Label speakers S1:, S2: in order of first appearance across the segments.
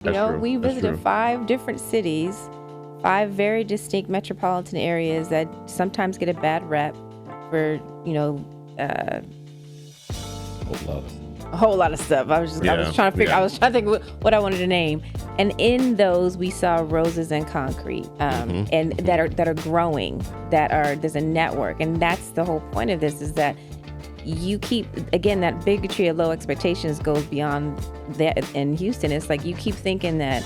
S1: We visited 5 different cities, 5 very distinct metropolitan areas that sometimes get a bad rep for, a whole lot of stuff. I was trying to think what I wanted to name. And in those, we saw roses and concrete, and that are growing, there's a network. And that's the whole point of this, is that you keep, again, that bigotry of low expectations goes beyond that in Houston. It's like you keep thinking that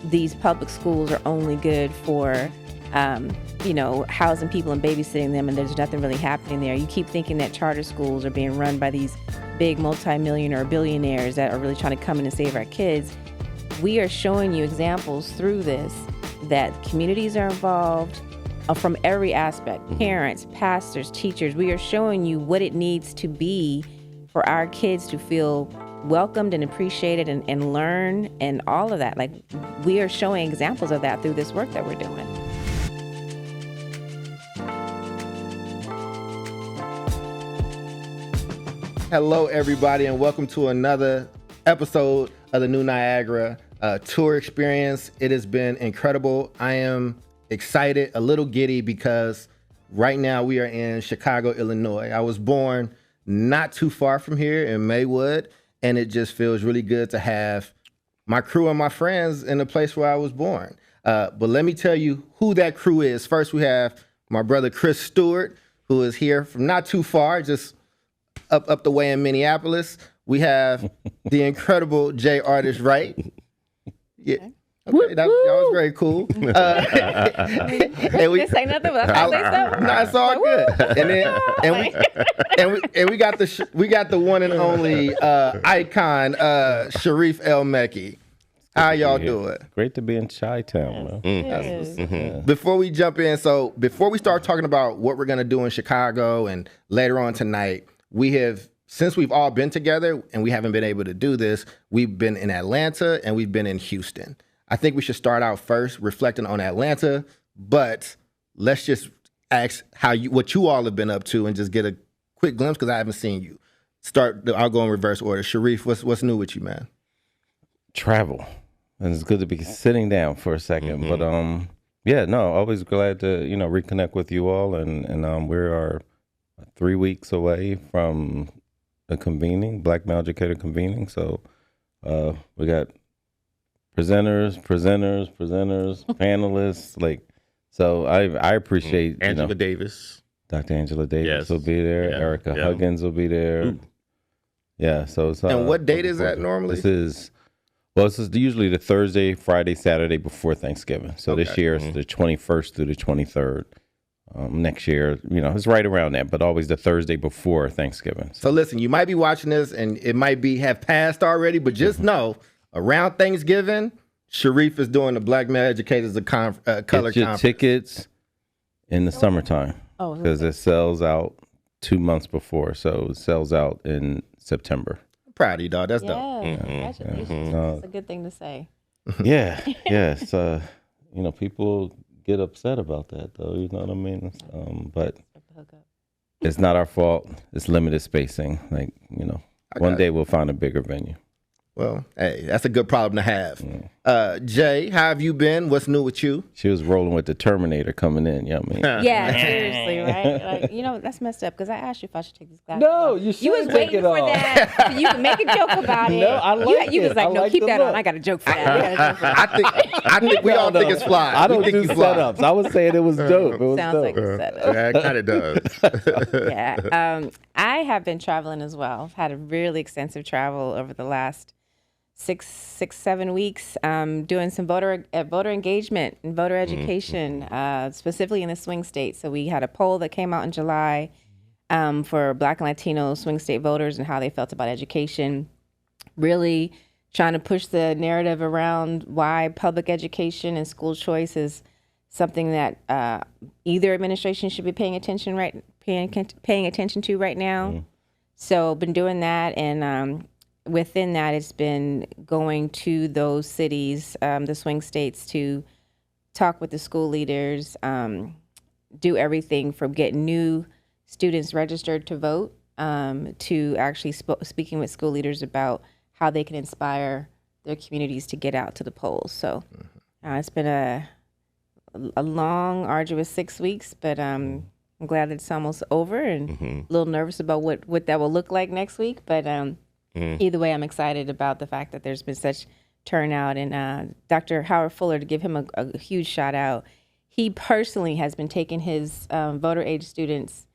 S1: these public schools are only good for, housing people and babysitting them, and there's nothing really happening there. You keep thinking that charter schools are being run by these big multi-millionaire billionaires that are really trying to come in and save our kids. We are showing you examples through this that communities are involved, from every aspect, parents, pastors, teachers. We are showing you what it needs to be for our kids to feel welcomed and appreciated and learn and all of that. Like, we are showing examples of that through this work that we're doing.
S2: Hello, everybody, and welcome to another episode of the new Niagara tour experience. It has been incredible. I am excited, a little giddy, because right now we are in Chicago, Illinois. I was born not too far from here in Maywood, and it just feels really good to have my crew and my friends in the place where I was born. But let me tell you who that crew is. First, we have my brother Chris Stewart, who is here from not too far, just up the way in Minneapolis. We have the incredible Jay Artist Wright. Yeah. Okay, that was very cool.
S1: And we didn't say nothing, but I say something.
S2: No, it's all good. And we got the one and only icon, Sharif El Mekki. How y'all doing?
S3: Great to be in Chi-Town, man.
S2: Before we jump in, so before we start talking about what we're gonna do in Chicago and later on tonight, since we've all been together and we haven't been able to do this, we've been in Atlanta and we've been in Houston. I think we should start out first reflecting on Atlanta, but let's just ask what you all have been up to and just get a quick glimpse, because I haven't seen you. I'll go in reverse order. Sharif, what's new with you, man?
S3: Travel. And it's good to be sitting down for a second. But always glad to, reconnect with you all. And we are 3 weeks away from a convening, Black Male Educator convening. So we got presenters, panelists, so I appreciate
S4: Angela Davis.
S3: Dr. Angela Davis will be there.
S4: Yeah.
S3: Erica Huggins will be there.
S4: Ooh.
S3: Yeah, so it's
S2: and what date is that normally?
S3: This is usually the Thursday, Friday, Saturday before Thanksgiving. So this year it's the 21st through the 23rd. Next year, it's right around that, but always the Thursday before Thanksgiving.
S2: So listen, you might be watching this and it might have passed already, but just know, around Thanksgiving, Sharif is doing the Black Male Educators Color
S3: Get your
S2: Conference.
S3: tickets in the summertime, because it sells out 2 months before. So it sells out in September.
S2: I'm proud of you, dog. That's dope.
S1: Congratulations. That's a good thing to say.
S3: Yeah. It's, people get upset about that, though. You know what I mean? But it's not our fault. It's limited spacing. One day we'll find a bigger venue.
S2: Well, hey, that's a good problem to have. Jay, how have you been? What's new with you?
S3: She was rolling with the Terminator coming in, you know what I mean?
S1: Yeah, seriously, right? Like, that's messed up, because I asked you if I should take this glasses
S3: No,
S1: off.
S3: you should
S1: You was waiting for that so you can make a joke about it.
S3: No, I like
S1: You was like, no, keep that
S3: look.
S1: on. I got a joke for that.
S2: I think we all think it's fly.
S3: I don't
S2: think
S3: do
S2: you fly.
S3: setups. I was saying it was dope. It was
S1: Sounds
S3: dope.
S1: like a setup.
S4: Yeah, it kind of does.
S1: Yeah. I have been traveling as well. I've had a really extensive travel over the last 7 weeks, doing some voter engagement and voter education, specifically in the swing states. So we had a poll that came out in July for Black and Latino swing state voters and how they felt about education. Really trying to push the narrative around why public education and school choice is something that either administration should be paying attention to right now. So been doing that, and within that, it's been going to those cities, the swing states, to talk with the school leaders, do everything from getting new students registered to vote to actually speaking with school leaders about how they can inspire their communities to get out to the polls. So it's been a long, arduous 6 weeks, but I'm glad that it's almost over, and a little nervous about what that will look like next week. But either way, I'm excited about the fact that there's been such turnout. And Dr. Howard Fuller, to give him a huge shout out, he personally has been taking his voter age students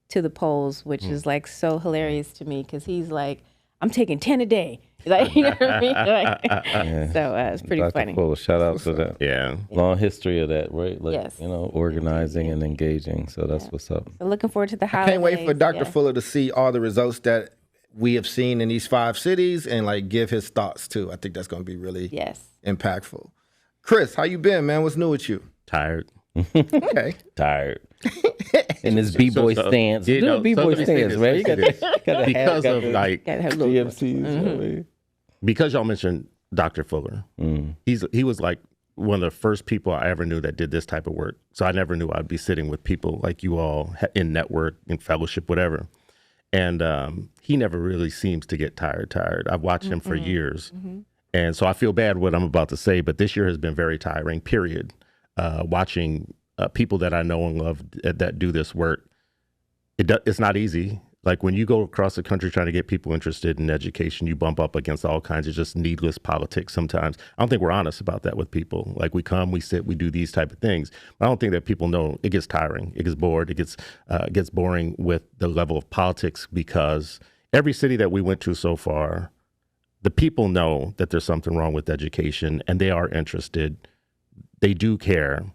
S1: to the polls, which is like so hilarious to me, because he's like, I'm taking 10 a day. Like, you know what I mean? Like, so it's pretty
S3: Dr.
S1: funny.
S3: Fuller, shout out to that.
S4: Yeah.
S3: Long history of that, right? Like,
S1: Yes.
S3: organizing and engaging. So that's what's up.
S1: So looking forward to the holidays.
S2: Can't wait for Dr. Fuller to see all the results that we have seen in these 5 cities and like give his thoughts too. I think that's going to be really impactful. Chris, how you been, man? What's new with you?
S4: Tired.
S2: Okay.
S3: Tired. In his b-boy stance. Do a b-boy stance, man. You gotta
S4: because of like
S3: DMCs.
S4: Because y'all mentioned Dr. Fuller, he was like one of the first people I ever knew that did this type of work. So I never knew I'd be sitting with people like you all in network, in fellowship, whatever. And he never really seems to get tired. I've watched him for years. And so I feel bad what I'm about to say, but this year has been very tiring, period. Watching people that I know and love that do this work, it's not easy. Like when you go across the country trying to get people interested in education, you bump up against all kinds of just needless politics sometimes. I don't think we're honest about that with people. Like we come, we sit, we do these type of things. But I don't think that people know it gets tiring. It gets bored. It gets boring with the level of politics, because every city that we went to so far, the people know that there's something wrong with education and they are interested. They do care,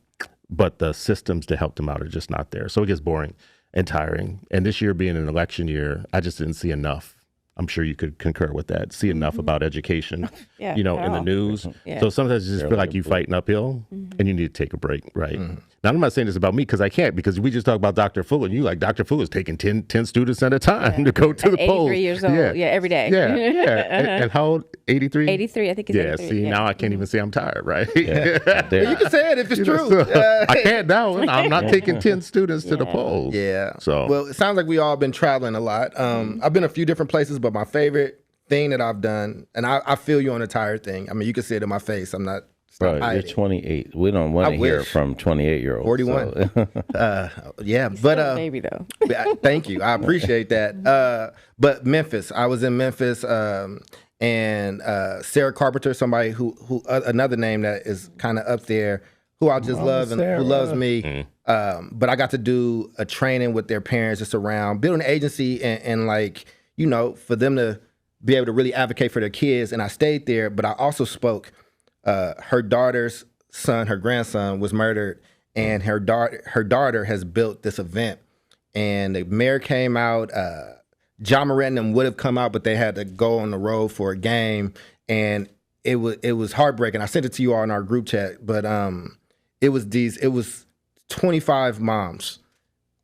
S4: but the systems to help them out are just not there. So it gets boring and tiring. And this year being an election year, I just didn't see enough. I'm sure you could concur with that. See enough about education, in the news. Yeah. So sometimes you just feel like you're fighting uphill and you need to take a break, right? Now, I'm not saying this about me because I can't, because we just talked about Dr. Fuller, and you like Dr. Fuller's taking 10 students at a time to go to the polls.
S1: 83 years old, every day.
S4: And how old? 83?
S1: 83, I think it's 83.
S4: See, now I can't even say I'm tired, right?
S2: You can say it if it's true.
S4: So, I can't now. I'm not taking 10 students to the polls.
S2: Yeah.
S4: So,
S2: well, it sounds like we all been traveling a lot. I've been a few different places, but my favorite thing that I've done, and I feel you on the tired thing. I mean, you can see it in my face. I'm not.
S3: Bro, you're 28. We don't want to hear from 28-year-olds.
S2: 41.
S3: So.
S2: Yeah,
S1: You're
S2: but
S1: still a baby though.
S2: Thank you. I appreciate that. But Memphis, I was in Memphis, and Sarah Carpenter, somebody who another name that is kind of up there, who I just love and who loves me. But I got to do a training with their parents just around building an agency and like, for them to be able to really advocate for their kids. And I stayed there, but I also spoke. Her daughter's son, her grandson, was murdered, and her daughter has built this event. And the mayor came out. John Moran and them would have come out, but they had to go on the road for a game, and it was heartbreaking. I sent it to you all in our group chat, but it was 25 moms.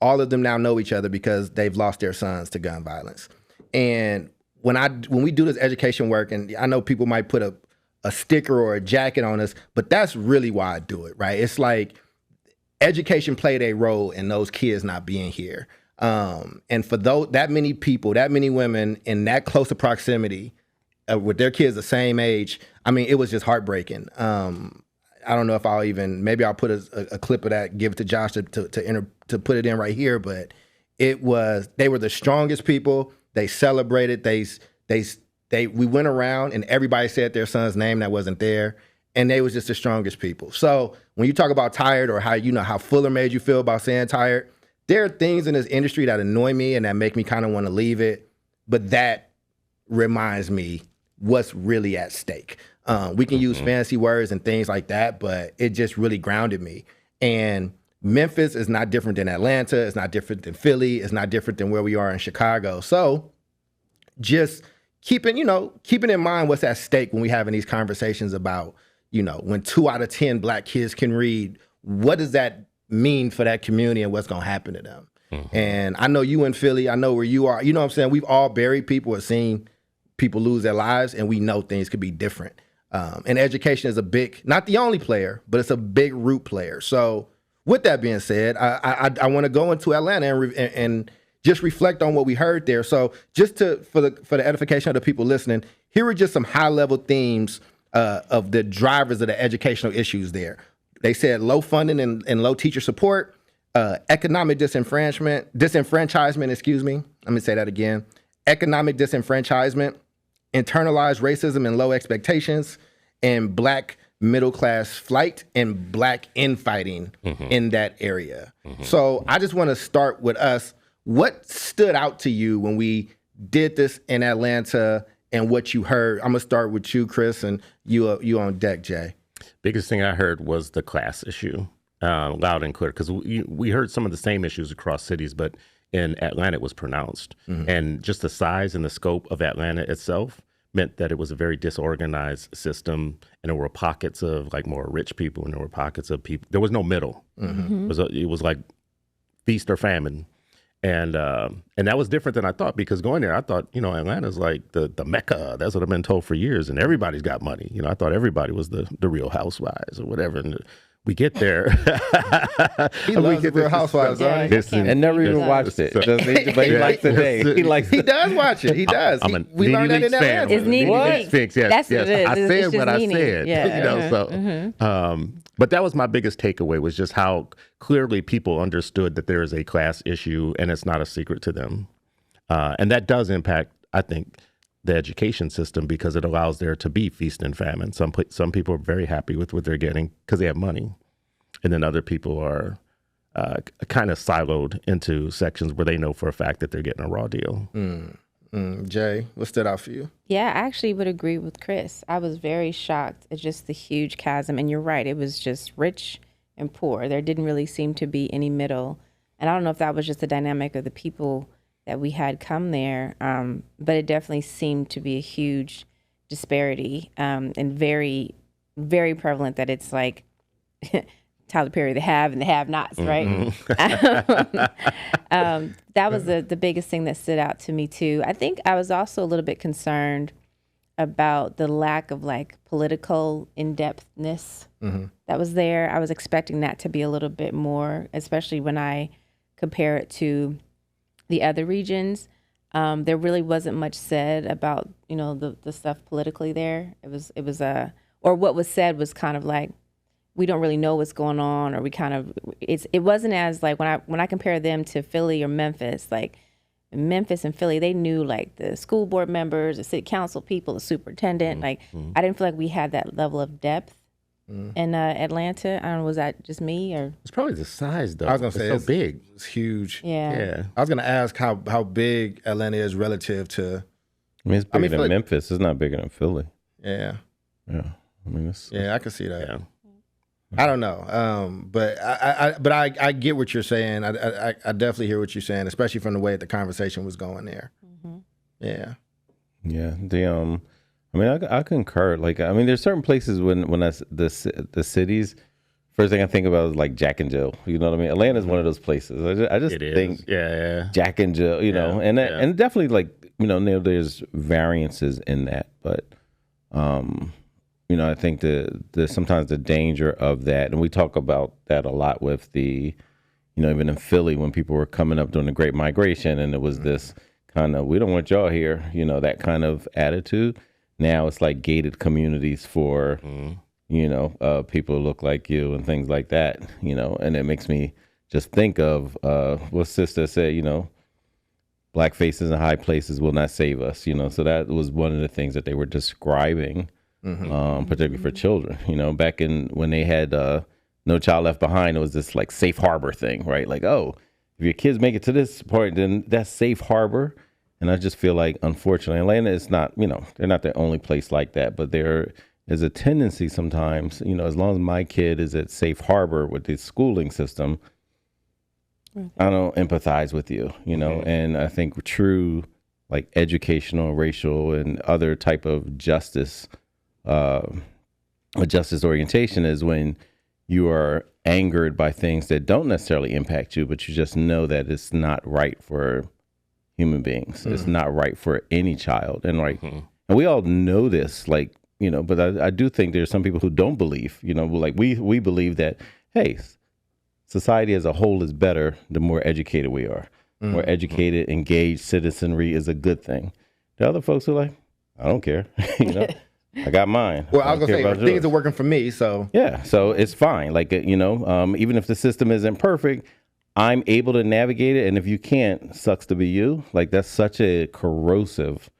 S2: All of them now know each other because they've lost their sons to gun violence. And when we do this education work, and I know people might put a sticker or a jacket on us, but that's really why I do it, right? It's like education played a role in those kids not being here. And for that many people, that many women in that close of proximity with their kids the same age, I mean, it was just heartbreaking. I don't know if maybe I'll put a clip of that, give it to Josh to put it in right here, but they were the strongest people. They celebrated, we went around and everybody said their son's name that wasn't there, and they was just the strongest people. So when you talk about tired, or how Fuller made you feel about saying tired, there are things in this industry that annoy me and that make me kind of want to leave it, but that reminds me what's really at stake. We can use fancy words and things like that, but it just really grounded me. And Memphis is not different than Atlanta. It's not different than Philly. It's not different than where we are in Chicago. So just keeping in mind what's at stake when we having these conversations about, when 2 out of 10 Black kids can read, what does that mean for that community and what's going to happen to them? And I know you in Philly, I know where you are, you know what I'm saying? We've all buried people or seen people lose their lives, and we know things could be different. And education is not the only player, but it's a big root player. So with that being said, I want to go into Atlanta and just reflect on what we heard there. So just for the edification of the people listening, here are just some high level themes of the drivers of the educational issues there. They said low funding and low teacher support, economic disenfranchisement, excuse me. Let me say that again. Economic disenfranchisement, internalized racism and low expectations, and Black middle class flight and Black infighting in that area. So I just want to start with us. What stood out to you when we did this in Atlanta and what you heard? I'm going to start with you, Chris, and you on deck, Jay.
S4: Biggest thing I heard was the class issue, loud and clear, because we heard some of the same issues across cities, but in Atlanta it was pronounced. And just the size and the scope of Atlanta itself meant that it was a very disorganized system, and there were pockets of like more rich people, and there were pockets of people. There was no middle. It was like feast or famine. And that was different than I thought, because going there, I thought, Atlanta's like the Mecca. That's what I've been told for years. And everybody's got money. I thought everybody was the Real Housewives or whatever. And we get there.
S2: He loves the Real Housewives,
S3: and never even watched it. But he likes the day.
S2: He does watch it. He does.
S4: We learned that in
S2: Atlanta.
S1: It's neat.
S4: Yes,
S1: That's what it is.
S4: I said what I said.
S1: Yeah.
S4: But that was my biggest takeaway, was just how clearly people understood that there is a class issue and it's not a secret to them. And that does impact, I think, the education system, because it allows there to be feast and famine. Some people are very happy with what they're getting because they have money. And then other people are kind of siloed into sections where they know for a fact that they're getting a raw deal.
S2: Jay, what stood out for you?
S1: Yeah, I actually would agree with Chris. I was very shocked at just the huge chasm. And you're right, it was just rich and poor. There didn't really seem to be any middle. And I don't know if that was just the dynamic of the people that we had come there, but it definitely seemed to be a huge disparity, and very, very prevalent, that it's like Tyler Perry, the have and the have-nots, right? That was the biggest thing that stood out to me too. I think I was also a little bit concerned about the lack of like political in-depthness that was there. I was expecting that to be a little bit more, especially when I compare it to the other regions. There really wasn't much said about, the stuff politically there. It was or what was said was kind of like, we don't really know what's going on, or it wasn't as like when I compare them to Philly or Memphis, like Memphis and Philly, they knew like the school board members, the city council people, the superintendent. I didn't feel like we had that level of depth in Atlanta. I don't know, was that just me or?
S4: It's probably the size, though.
S2: I was gonna say
S4: it's so big.
S2: It's huge.
S1: Yeah.
S2: I was gonna ask how big Atlanta is relative to.
S3: It's bigger than Memphis. It's not bigger than Philly.
S2: Yeah.
S3: Yeah.
S2: I can see that.
S4: Yeah.
S2: I don't know, but I get what you're saying. I definitely hear what you're saying, especially from the way the conversation was going there. Yeah.
S3: Yeah. I concur. There's certain places when the cities, first thing I think about is like Jack and Jill. You know what I mean? Atlanta is one of those places. I just think Jack and Jill. And definitely there's variances in that, but I think the sometimes the danger of that, and we talk about that a lot with the, even in Philly when people were coming up during the Great Migration, and it was this kind of, we don't want y'all here, that kind of attitude. Now it's like gated communities for, people who look like you and things like that, and it makes me just think of what sister said, black faces in high places will not save us, so that was one of the things that they were describing, particularly for children, back in when they had No Child Left Behind, it was this like safe harbor ththing, right? Like, oh, if your kids make it to this point, then that's safe harbor. And I just feel like, unfortunately, Atlanta is not, they're not the only place like that, but there is a tendency sometimes, as long as my kid is at safe harbor with the schooling system, I don't empathize with you, and I think true like educational, racial, and other type of justice, justice orientation is when you are angered by things that don't necessarily impact you, but you just know that it's not right for human beings. It's not right for any child. And and we all know this, but I do think there's some people who don't believe, like we believe that, hey, society as a whole is better the more educated we are. More educated, engaged citizenry is a good thing. The other folks are like, I don't care, I got mine.
S2: Well, I was
S3: don't
S2: gonna
S3: care
S2: say
S3: about
S2: things
S3: yours.
S2: are working for me, so
S3: Yeah, so it's fine. Like, even if the system isn't perfect, I'm able to navigate it. And if you can't, sucks to be you. Like, that's such a corrosive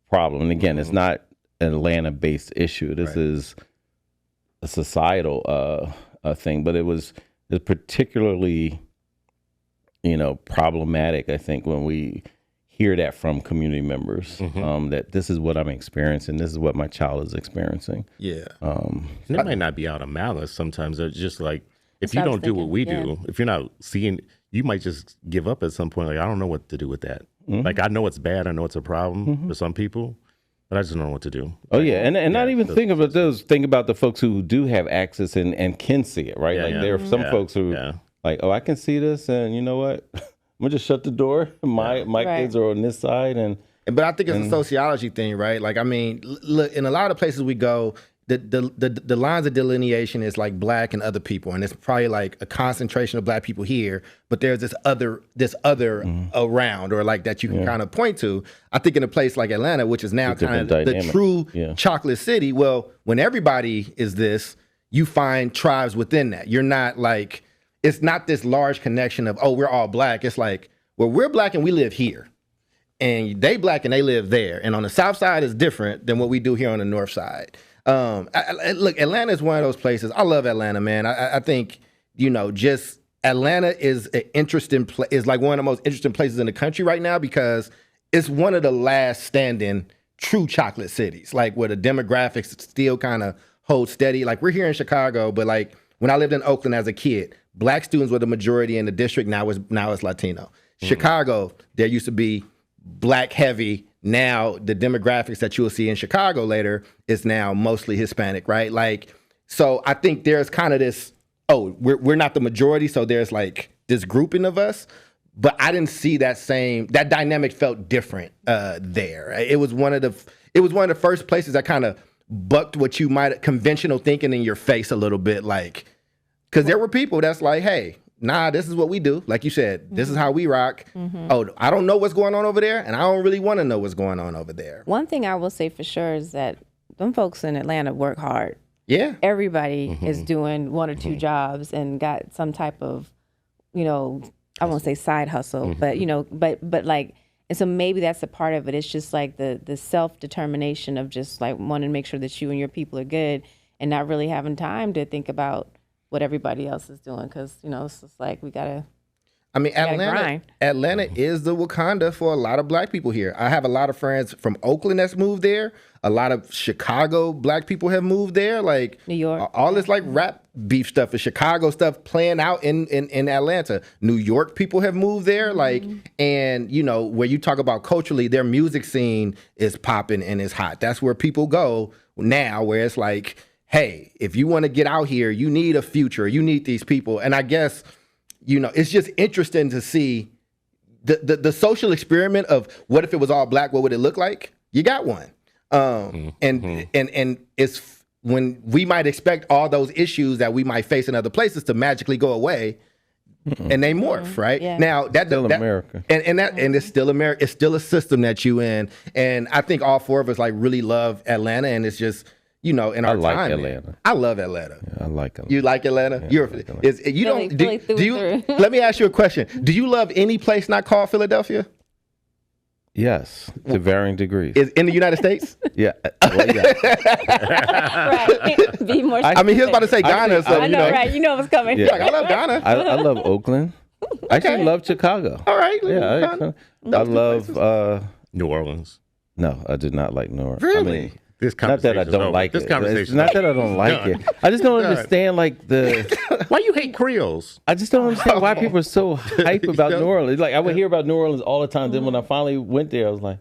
S3: problem. And again, it's not an Atlanta-based issue. This is a societal thing. But it's particularly, problematic, I think, when we hear that from community members, that this is what I'm experiencing. This is what my child is experiencing.
S2: yeah.
S4: And it might not be out of malice. Sometimes it's just like, if you
S1: what I was
S4: don't do what we
S1: thinking,
S4: do, if you're not seeing, you might just give up at some point. Like, I don't know what to do with that. Like, I know it's bad. I know it's a problem for some people, but I just don't know what to do.
S3: Oh, yeah. And not even think about those. Think about the folks who do have access and can see it, right?
S4: Yeah,
S3: There are some folks who like, oh, I can see this. And you know what? I'm going to just shut the door. My kids are on this side.
S2: But I think it's a sociology thing, right? Like, I mean, look, in a lot of places we go, the lines of delineation is like black and other people, and it's probably like a concentration of black people here, but there's this other around, or like that you can kind of point to. I think in a place like Atlanta, which is now kind of the true chocolate city, well, when everybody is this, you find tribes within that. You're not like, it's not this large connection of, oh, we're all black. It's like, well, we're black and we live here, and they black and they live there. And on the south side is different than what we do here on the north side. Look, Atlanta is one of those places. I love Atlanta, man. I think, just Atlanta is an interesting is like one of the most interesting places in the country right now, because it's one of the last standing true chocolate cities, like where the demographics still kind of hold steady. Like, we're here in Chicago, but like when I lived in Oakland as a kid, black students were the majority in the district. Now it's Latino. Chicago, there used to be black heavy. Now the demographics that you will see in Chicago later is now mostly Hispanic, right? Like, so I think there's kind of this, we're not the majority, so there's like this grouping of us. But I didn't see that dynamic felt different there. It was one of the first places that kind of bucked what you might conventional thinking in your face a little bit, like, because there were people that's like, hey, nah, this is what we do. Like you said, this is how we rock. Oh, I don't know what's going on over there, and I don't really want to know what's going on over there.
S1: One thing I will say for sure is that them folks in Atlanta work hard.
S2: Yeah.
S1: Everybody is doing one or two jobs and got some type of, I won't say side hustle, but, but like, and so maybe that's a part of it. It's just like the self-determination of just like wanting to make sure that you and your people are good, and not really having time to think about what everybody else is doing, because it's just like we gotta.
S2: I mean, Atlanta is the Wakanda for a lot of black people here. I have a lot of friends from Oakland that's moved there. A lot of Chicago black people have moved there. Like
S1: New York,
S2: all this like rap beef stuff, is Chicago stuff playing out in Atlanta. New York people have moved there. Like, and where you talk about culturally, their music scene is popping and is hot. That's where people go now, where it's like, hey, if you want to get out here, you need a future. You need these people. And I guess, it's just interesting to see the social experiment of what if it was all black, what would it look like? You got one. And it's when we might expect all those issues that we might face in other places to magically go away, and they morph, right? Yeah. Now that's still
S3: America.
S2: And it's still America. It's still a system that you in. And I think all four of us like really love Atlanta, and it's just, in our time. I like Atlanta. I love Atlanta.
S3: Yeah, I like Atlanta.
S2: You like Atlanta?
S3: Yeah,
S2: Yeah. Let me ask you a question. Do you love any place not called Philadelphia?
S3: Yes, to varying degrees.
S2: Is in the United States?
S3: Yeah. Well, yeah.
S1: Right. Be more.
S2: I mean, he was about to say Ghana, so
S1: I know, right? You know what's coming.
S3: Yeah.
S2: Like, I love Ghana.
S3: I love Oakland. I actually love Chicago.
S2: All right.
S3: Yeah, I love
S4: New Orleans.
S3: No, I did not like New Orleans.
S2: Really?
S3: I mean, not that I don't like it. It's not that I don't like it. I just don't understand
S4: why you hate Creoles.
S3: I just don't understand why people are so hype about New Orleans. Like, I would hear about New Orleans all the time. Then when I finally went there, I was like,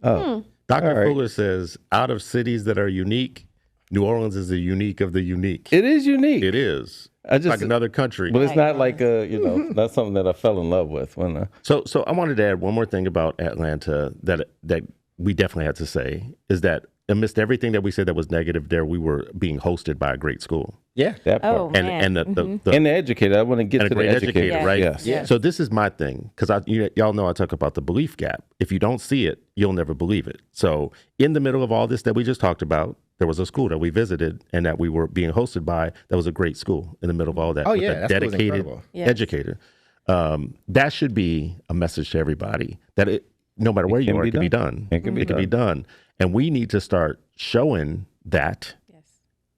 S3: oh.
S4: Dr. Fuller says, out of cities that are unique, New Orleans is the unique of the unique.
S3: It is unique.
S4: It is. It's like another country.
S3: But it's not like not something that I fell in love with.
S4: So I wanted to add one more thing about Atlanta that we definitely had to say, is that amidst everything that we said that was negative there, we were being hosted by a great school.
S2: Yeah.
S3: That part.
S1: Oh,
S4: and
S1: man.
S4: the
S3: And the educator. I want to get
S4: and
S3: to
S4: a great
S3: the educator.
S4: educator, right?
S3: Yes.
S1: Yeah.
S4: So this is my thing, because y'all know I talk about the belief gap. If you don't see it, you'll never believe it. So in the middle of all this that we just talked about, there was a school that we visited and that we were being hosted by. That was a great school in the middle of all that.
S2: Oh,
S4: with
S2: yeah,
S4: a
S2: that school was
S4: dedicated
S2: incredible.
S1: Yes.
S4: educator. That should be a message to everybody that no matter where you
S3: can
S4: are,
S3: be
S4: it can be done.
S3: It can be
S4: done. And we need to start showing that
S1: Yes.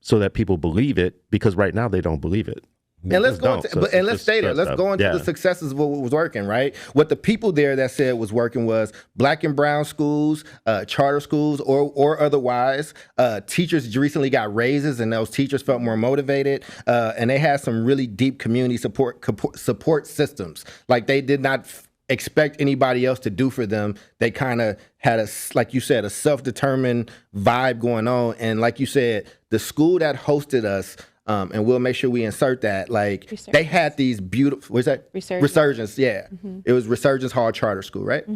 S4: so that people believe it, because right now they don't believe it.
S2: And let's go
S4: Don't.
S2: into,
S4: So
S2: but,
S4: it's
S2: and let's
S4: just
S2: stay there.
S4: stressed
S2: Let's
S4: up.
S2: go into
S4: Yeah.
S2: the successes of what was working, right? What the people there that said was working was black and brown schools, charter schools, or otherwise. Teachers recently got raises, and those teachers felt more motivated. And they had some really deep community support systems. Like they did not expect anybody else to do for them. They kind of had like you said, a self-determined vibe going on. And like you said, the school that hosted us. And we'll make sure we insert that. Like they had these beautiful. What's that? Resurgence. Yeah, It was Resurgence Hall Charter School, right?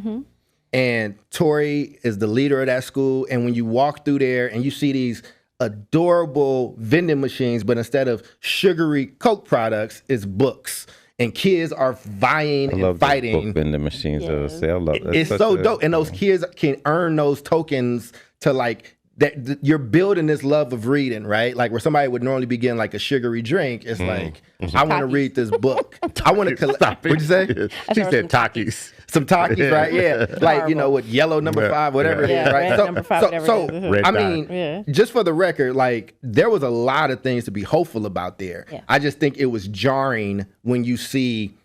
S2: And Tori is the leader of that school. And when you walk through there and you see these adorable vending machines, but instead of sugary Coke products, it's books. And kids are vying and fighting.
S3: Book vending machines.
S1: Yes.
S3: I love that.
S2: It's so dope. And those kids can earn those tokens to like. That you're building this love of reading, right? Like where somebody would normally be getting like a sugary drink, it's like, I want to read this book. I want to collect. What'd you say?
S4: She said Takis.
S2: Some Takis, right? Yeah, like with yellow number 5, whatever it is, right?
S1: Red number 5, whatever it is.
S4: Red
S2: I
S4: dot.
S2: mean, just for the record, like there was a lot of things to be hopeful about there.
S1: Yeah.
S2: I just think it was jarring when you see,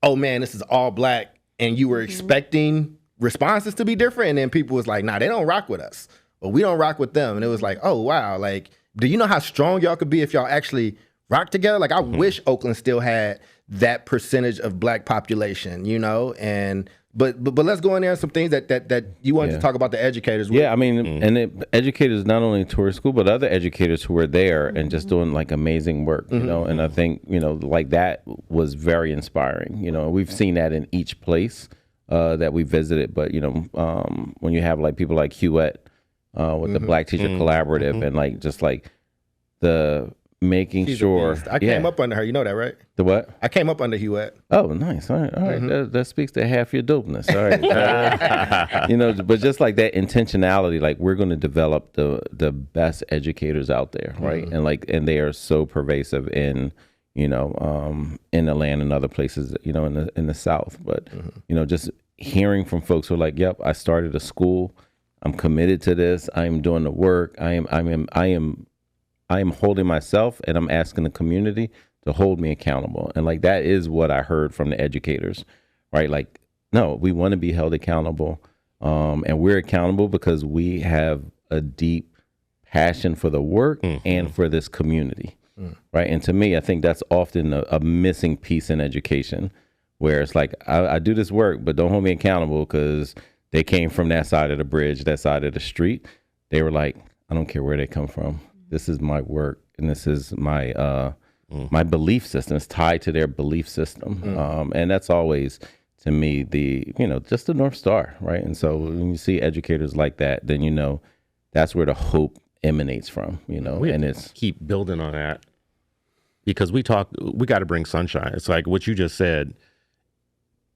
S2: oh man, this is all black, and you were expecting responses to be different, and then people was like, nah, they don't rock with us. But we don't rock with them. And it was like, oh, wow. Like, do you know how strong y'all could be if y'all actually rock together? Like, I wish Oakland still had that percentage of black population, And but let's go in there on some things that you wanted to talk about the educators with.
S3: Yeah, I mean, and educators, not only tourist school, but other educators who were there and just doing like amazing work, And I think, like that was very inspiring. We've seen that in each place that we visited. But, when you have like people like Hewitt, with the Black Teacher Collaborative and like just like the making
S2: She's a
S3: she
S2: beast. I came up under her. You know that, right?
S3: The what?
S2: I came up under Hewitt.
S3: Oh, nice. All right. That speaks to half your dopeness. All right. But just like that intentionality, like we're going to develop the best educators out there, right? And they are so pervasive in in the land and other places, in the South. But just hearing from folks who are like, "Yep, I started a school. I'm committed to this. I am doing the work. I am holding myself, and I'm asking the community to hold me accountable." And like that is what I heard from the educators, right? Like, no, we want to be held accountable, and we're accountable because we have a deep passion for the work and for this community, right? And to me, I think that's often a missing piece in education, where it's like I do this work, but don't hold me accountable because they came from that side of the bridge, that side of the street. They were like, I don't care where they come from. This is my work, and this is my my belief system. It's tied to their belief system, and that's always, to me, just the North Star, right? And so when you see educators like that, then that's where the hope emanates from, and it's
S4: keep building on that, because we got to bring sunshine. It's like what you just said.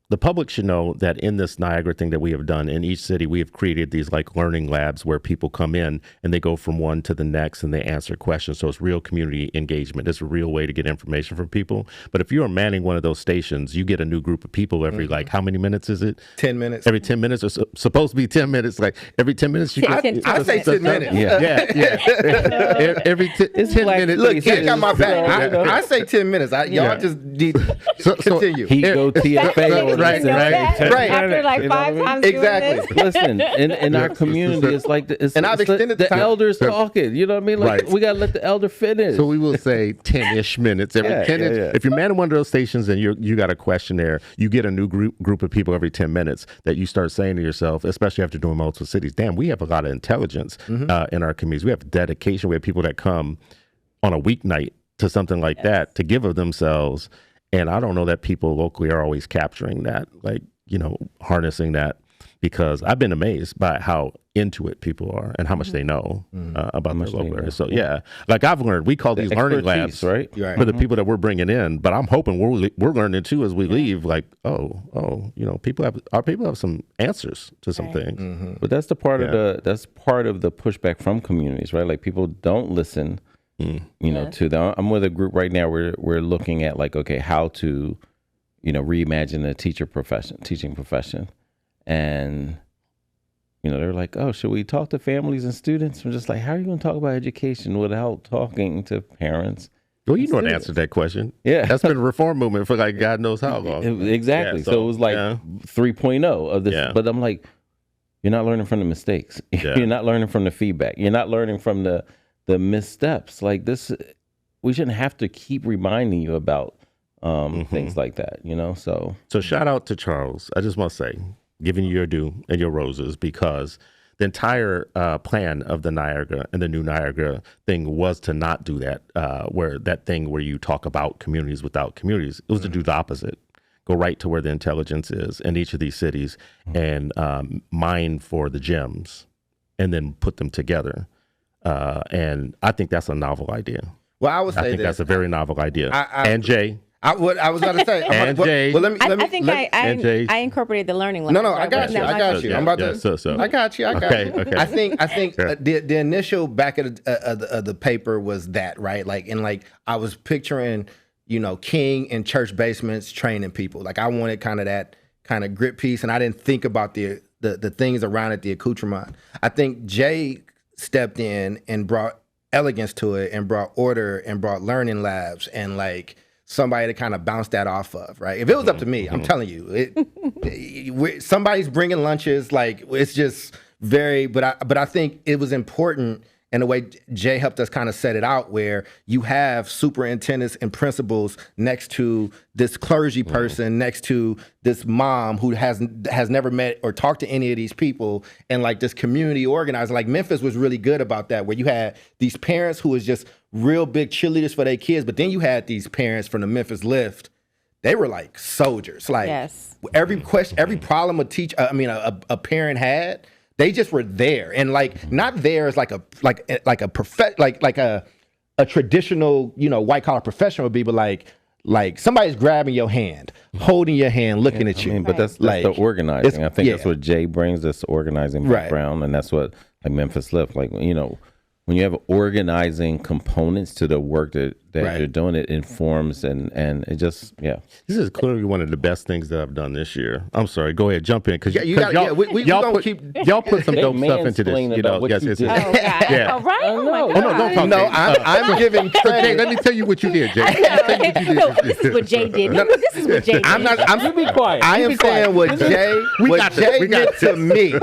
S4: The public should know that in this Niagara thing that we have done in each city, we have created these like learning labs where people come in and they go from one to the next and they answer questions. So it's real community engagement. It's a real way to get information from people. But if you're manning one of those stations, you get a new group of people every like, how many minutes is it?
S2: 10 minutes.
S4: Every 10 minutes, or supposed to be 10 minutes. Like every 10 minutes, you get.
S2: I say 10 minutes.
S4: Yeah. Every 10 minutes.
S2: Look, Ken got my back. I say 10 minutes. Y'all just need continue.
S3: He go TFA.
S4: Right.
S1: After like 5 times
S2: Exactly.
S1: doing this.
S3: Listen, in our community, it's like
S2: And I've extended
S3: the
S2: time.
S3: elders talking. You know what I mean? Like
S4: Right.
S3: we gotta let the elder finish.
S4: So we will say 10-ish minutes every 10.
S3: Yeah.
S4: If you're manning one of those stations and you got a question there, you get a new group of people every 10 minutes that you start saying to yourself, especially after doing multiple cities, damn, we have a lot of intelligence in our communities. We have dedication. We have people that come on a weeknight to something like that to give of themselves. And I don't know that people locally are always capturing that, like, harnessing that. because I've been amazed by how into it people are and how much they know about their local area. So like I've learned, we call these learning labs,
S3: right?
S4: For the people that we're bringing in, but I'm hoping we're learning too as we leave. Like, people have some answers to some things.
S3: But that's the part of the pushback from communities, right? Like people don't listen, to them. I'm with a group right now where we're looking at like, okay, how to, reimagine the teaching profession. And, they're like, oh, should we talk to families and students? I'm just like, how are you going to talk about education without talking to parents?
S4: Well, you know the answer to that question.
S3: Yeah.
S4: That's been a reform movement for like God knows how long.
S3: Exactly. So it was like 3.0 of this. Yeah. But I'm like, you're not learning from the mistakes. You're not learning from the feedback. You're not learning from the missteps. Like this, we shouldn't have to keep reminding you about things like that, So
S4: shout out to Charles. I just want to say, giving you your due and your roses, because the entire plan of the Niagara and the new Niagara thing was to not do that, where you talk about communities without communities. It was to do the opposite. Go right to where the intelligence is in each of these cities and mine for the gems and then put them together. And I think that's a novel idea.
S2: Well, I think
S4: that's a very novel idea. And Jay.
S2: I was going to say.
S1: I incorporated the learning.
S2: No, I got you. I'm about to. I got you.
S4: Okay.
S2: I think the initial back of the paper was that, right? Like I was picturing, King in church basements training people. Like I wanted kind of that kind of grit piece, and I didn't think about the things around it, the accoutrement. I think Jay stepped in and brought elegance to it, and brought order, and brought learning labs, and like somebody to kind of bounce that off of, right? If it was up to me, I'm telling you, somebody's bringing lunches. Like it's just very. But I think it was important in the way Jay helped us kind of set it out, where you have superintendents and principals next to this clergy person, next to this mom who has never met or talked to any of these people, and like this community organizer. Like Memphis was really good about that, where you had these parents who was just real big cheerleaders for their kids, but then you had these parents from the Memphis Lift. They were like soldiers. Like every question, every problem a parent had, they just were there, and like not there as like a traditional white collar professional would be, but like somebody's grabbing your hand, holding your hand, looking at you.
S3: But that's the organizing. I think that's what Jay brings, this organizing background, and that's what like Memphis Lift. Like when you have organizing components to the work that you're doing, it informs and it just, This
S4: is clearly one of the best things that I've done this year. I'm sorry, go ahead, jump in, because y'all put some dope stuff into this.
S1: Oh, right?
S4: Don't talk.
S2: No, I'm giving credit.
S4: Jay, let me tell you what you did, Jay.
S1: This is what Jay did. This is what Jay did.
S2: I'm be quiet. I am saying what Jay meant to me.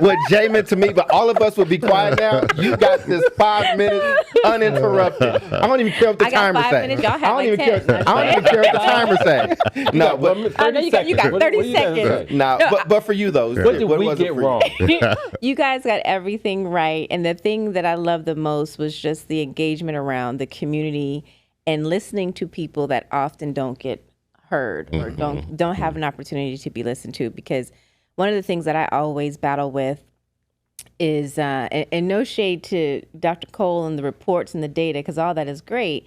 S2: What Jay meant to me, but all of us would be quiet now. You got this 5 minutes uninterrupted. I don't even care what the timer says.
S1: I don't even care
S2: what the timer says. No, but
S1: you got 30 seconds.
S2: No, but for you though,
S3: what did we get wrong?
S1: You guys got everything right, and the thing that I loved the most was just the engagement around the community and listening to people that often don't get heard or don't have an opportunity to be listened to. Because one of the things that I always battle with is, and no shade to Dr. Cole and the reports and the data, because all that is great.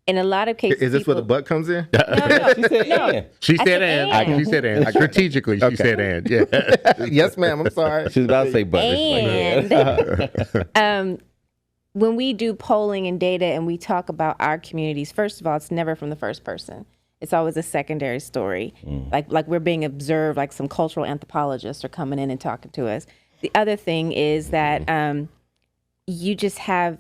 S1: In a lot of cases,
S2: is this where the butt comes in?
S1: No.
S4: She said and. She said and. Strategically, she said and. Yeah.
S2: Yes, ma'am. I'm sorry.
S3: She's about to say butt.
S1: And when we do polling and data and we talk about our communities, first of all, it's never from the first person. It's always a secondary story. Like we're being observed, like some cultural anthropologists are coming in and talking to us. The other thing is that you just have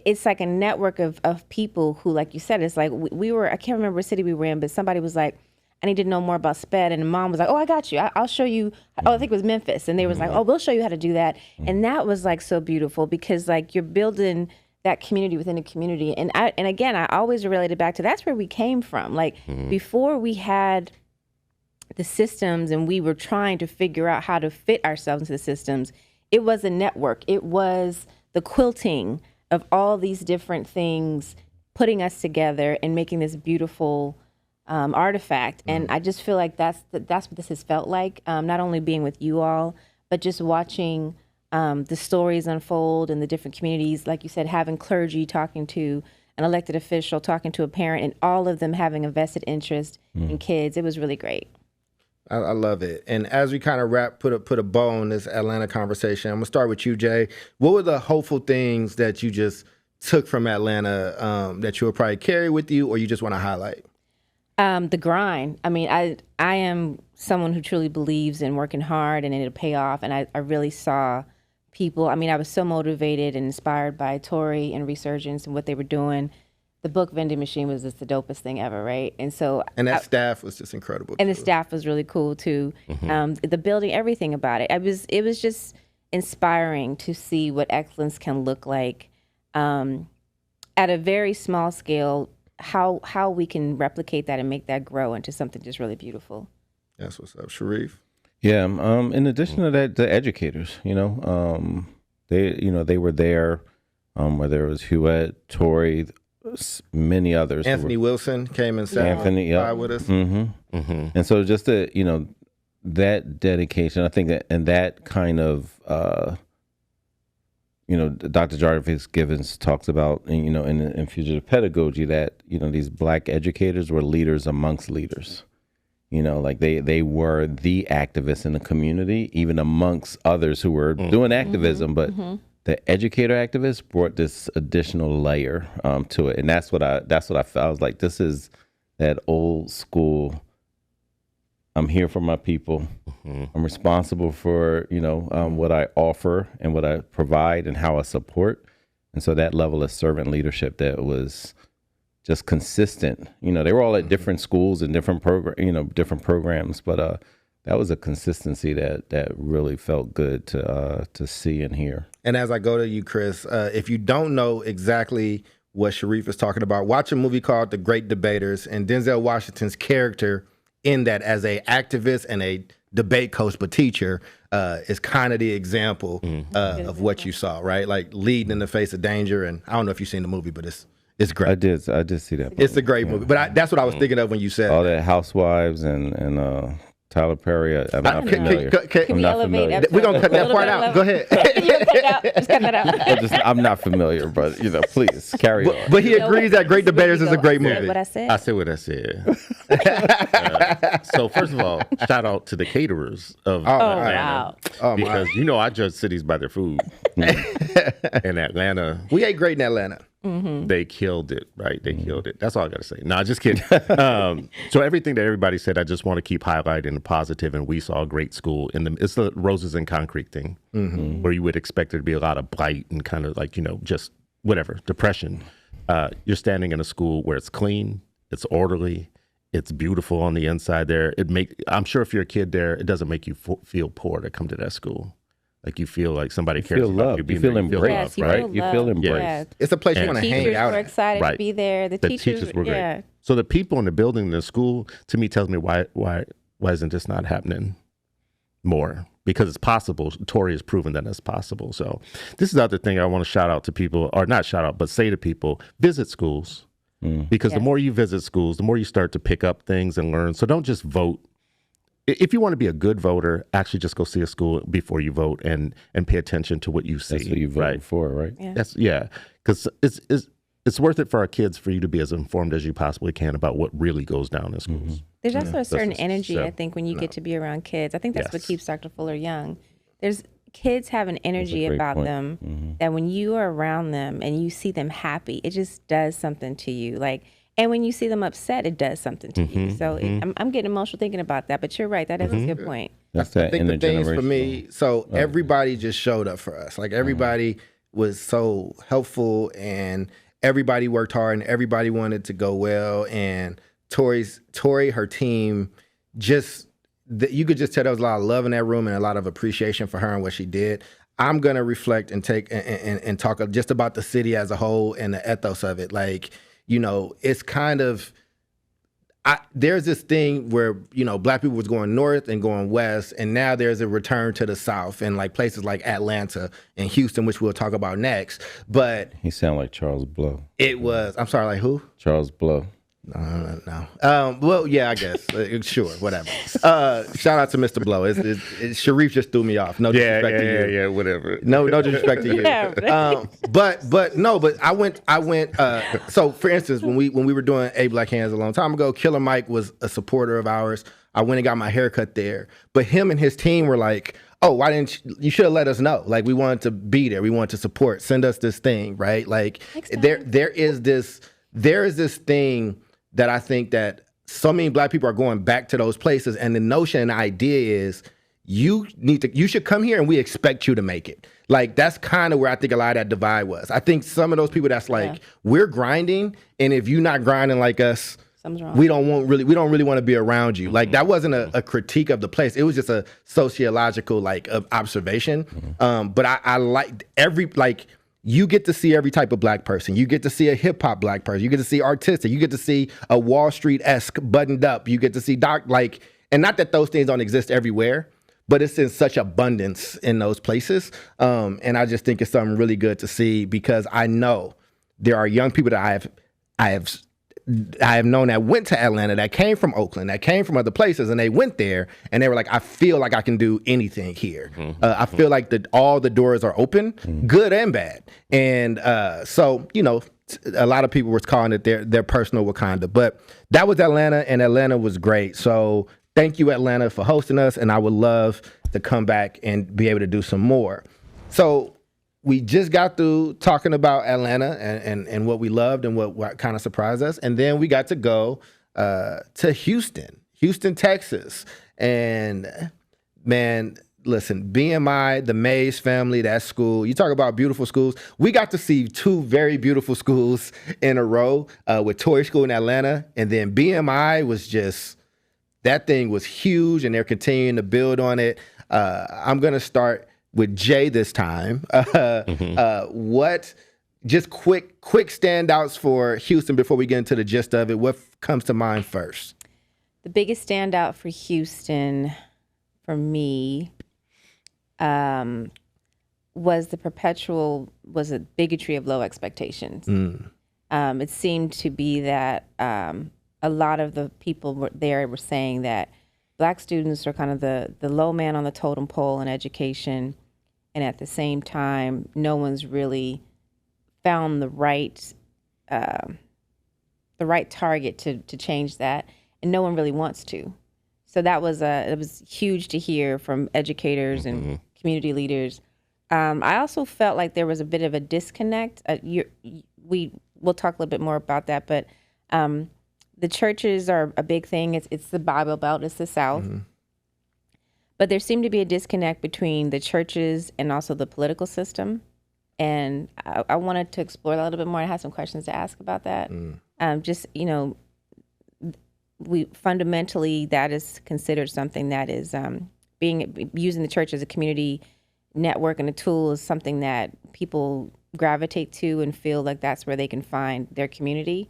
S1: it's like a network of people who, like you said, it's like we were, I can't remember what city we were in, but somebody was like, I need to know more about SPED. And the mom was like, oh, I got you. I'll show you. Oh, I think it was Memphis. And they was like, oh, we'll show you how to do that. And that was like so beautiful, because like you're building that community within a community. And again, I always related back to that's where we came from. Like before we had the systems and we were trying to figure out how to fit ourselves into the systems, it was a network. It was the quilting of all these different things, putting us together and making this beautiful artifact. And I just feel like that's what this has felt like, not only being with you all, but just watching the stories unfold in the different communities. Like you said, having clergy talking to an elected official, talking to a parent, and all of them having a vested interest in kids. It was really great.
S2: I love it. And as we kind of put a bow on this Atlanta conversation, I'm gonna start with you, Jay. What were the hopeful things that you just took from Atlanta that you will probably carry with you, or you just want to highlight?
S1: The grind. I mean, I am someone who truly believes in working hard and it'll pay off. And I really saw people. I mean, I was so motivated and inspired by Tori and Resurgence and what they were doing. The book vending machine was just the dopest thing ever, right? And so,
S2: and staff was just incredible.
S1: And the staff was really cool too. The building, everything about it. It was just inspiring to see what excellence can look like at a very small scale. How we can replicate that and make that grow into something just really beautiful.
S2: That's what's up, Sharif.
S3: Yeah. In addition to that, the educators, they were there, whether it was Huette, Tori, many others.
S2: Anthony Wilson came and sat with us.
S3: And so just that dedication, I think that, and that kind of, Dr. Jarvis Givens talks about, in fugitive pedagogy that, these Black educators were leaders amongst leaders. Like they were the activists in the community, even amongst others who were doing activism, but the educator activists brought this additional layer to it. And that's what I felt. I was like, this is that old school, I'm here for my people. I'm responsible for, what I offer and what I provide and how I support. And so that level of servant leadership that was just consistent. They were all at different schools and different programs, but that was a consistency that really felt good to see and hear.
S2: And as I go to you, Chris, if you don't know exactly what Sharif is talking about, watch a movie called The Great Debaters, and Denzel Washington's character in that as a activist and a debate coach but teacher is kind of the example of what you saw, right? Like leading in the face of danger. And I don't know if you've seen the movie, but it's great.
S3: I did see that movie.
S2: It's a great movie. But that's what I was thinking of when you said
S3: all that Housewives and Tyler Perry. I'm not familiar.
S1: Can
S3: I'm not familiar.
S2: We're going to cut that part out. Go ahead.
S1: Just cut that out.
S3: I'm not familiar, but, please carry on.
S2: But he agrees that Great Debaters is a great movie.
S1: What I said?
S4: I said what I said. So first of all, shout out to the caterers of Atlanta.
S1: Wow.
S4: Because I judge cities by their food. In Atlanta.
S2: We ate great in Atlanta.
S4: They killed it, right? They killed it. That's all I got to say. No, just kidding. So everything that everybody said, I just want to keep highlighting the positive. And we saw a great school. It's the Roses and Concrete thing, where you would expect there to be a lot of blight and kind of like, just whatever, depression. You're standing in a school where it's clean, it's orderly, it's beautiful on the inside there. I'm sure if you're a kid there, it doesn't make you feel poor to come to that school. Like you feel like somebody cares about you.
S3: You feel embraced, right? You feel embraced.
S1: Yeah.
S2: It's a place you want to hang out.
S1: Teachers were excited to be there. The teachers
S4: were great.
S1: Yeah.
S4: So the people in the building in the school, to me, tells me why isn't this not happening more? Because it's possible. Tori has proven that it's possible. So this is the other thing I want to shout out to people, or not shout out, but say to people, visit schools. Because the more you visit schools, the more you start to pick up things and learn. So don't just vote. If you want to be a good voter, actually just go see a school before you vote and pay attention to what you see.
S3: That's what you voted for, right?
S1: Yeah.
S4: Because it's worth it for our kids for you to be as informed as you possibly can about what really goes down in schools.
S1: There's also a certain energy, I think, when you get to be around kids. I think that's what keeps Dr. Fuller young. Kids have an energy about them that when you are around them and you see them happy, it just does something to you. And when you see them upset, it does something to you. So I'm getting emotional thinking about that. But you're right. That is a good point.
S3: That's that
S2: I think the things for me, everybody just showed up for us. Like everybody was so helpful and everybody worked hard and everybody wanted to go well. And Tori, her team, you could just tell there was a lot of love in that room and a lot of appreciation for her and what she did. I'm going to reflect and take and talk just about the city as a whole and the ethos of it. It's kind of, there's this thing where, Black people was going north and going west, and now there's a return to the South and places like Atlanta and Houston, which we'll talk about next. But
S3: he sounded like Charles Blow.
S2: It was, I'm sorry, like who?
S3: Charles Blow.
S2: No. Well, yeah, I guess. Sure, whatever. Shout out to Mr. Blow. Sharif just threw me off. No disrespect to you.
S4: Yeah, whatever.
S2: No disrespect to you. But I went. So, for instance, when we were doing A Black Hands a long time ago, Killer Mike was a supporter of ours. I went and got my hair cut there. But him and his team were like, oh, why didn't you should have let us know. Like, we wanted to be there. We wanted to support. Send us this thing, right? Like, there is this thing that I think that so many Black people are going back to those places. And the notion and the idea is you should come here and we expect you to make it. Like, that's kind of where I think a lot of that divide was. I think some of those people that's like, we're grinding, and if you're not grinding like us, something's wrong. We don't really want to be around you. Like, that wasn't a critique of the place. It was just a sociological observation. But I like you get to see every type of Black person. You get to see a hip hop Black person. You get to see artistic. You get to see a Wall Street-esque buttoned up. You get to see and not that those things don't exist everywhere, but it's in such abundance in those places. And I just think it's something really good to see, because I know there are young people that I have known that went to Atlanta, that came from Oakland, that came from other places, and they went there and they were like, I feel like I can do anything here. I feel like all the doors are open, good and bad. And so, a lot of people were calling it their personal Wakanda, but that was Atlanta, and Atlanta was great. So thank you, Atlanta, for hosting us, and I would love to come back and be able to do some more. So we just got through talking about Atlanta and what we loved and what kind of surprised us. And then we got to go to Houston, Texas. And man, listen, BMI, the Mays family, that school, you talk about beautiful schools. We got to see two very beautiful schools in a row with Torrey School in Atlanta. And then BMI was that thing was huge, and they're continuing to build on it. I'm going to start with Jay this time. What just quick standouts for Houston before we get into the gist of it? What comes to mind first?
S1: The biggest standout for Houston for me was the bigotry of low expectations. It seemed to be that a lot of the people were saying that Black students are kind of the low man on the totem pole in education, and at the same time, no one's really found the right target to change that, and no one really wants to. So it was huge to hear from educators and community leaders. I also felt like there was a bit of a disconnect. We'll talk a little bit more about that, but the churches are a big thing. It's the Bible Belt. It's the South. But there seemed to be a disconnect between the churches and also the political system. And I wanted to explore that a little bit more. I had some questions to ask about that. We fundamentally, that is considered something that is using the church as a community network and a tool is something that people gravitate to and feel like that's where they can find their community.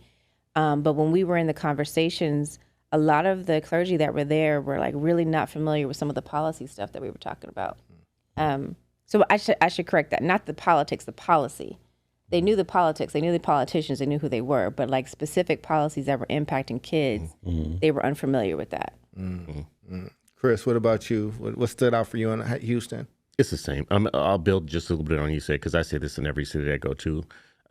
S1: But when we were in the conversations, a lot of the clergy that were there were like really not familiar with some of the policy stuff that we were talking about. So I should correct that. Not the politics, the policy. They knew the politics, they knew the politicians, they knew who they were, but like specific policies that were impacting kids, they were unfamiliar with that.
S2: Chris, what about you? What stood out for you in Houston?
S4: It's the same. I'll build just a little bit on you say, because I say this in every city I go to.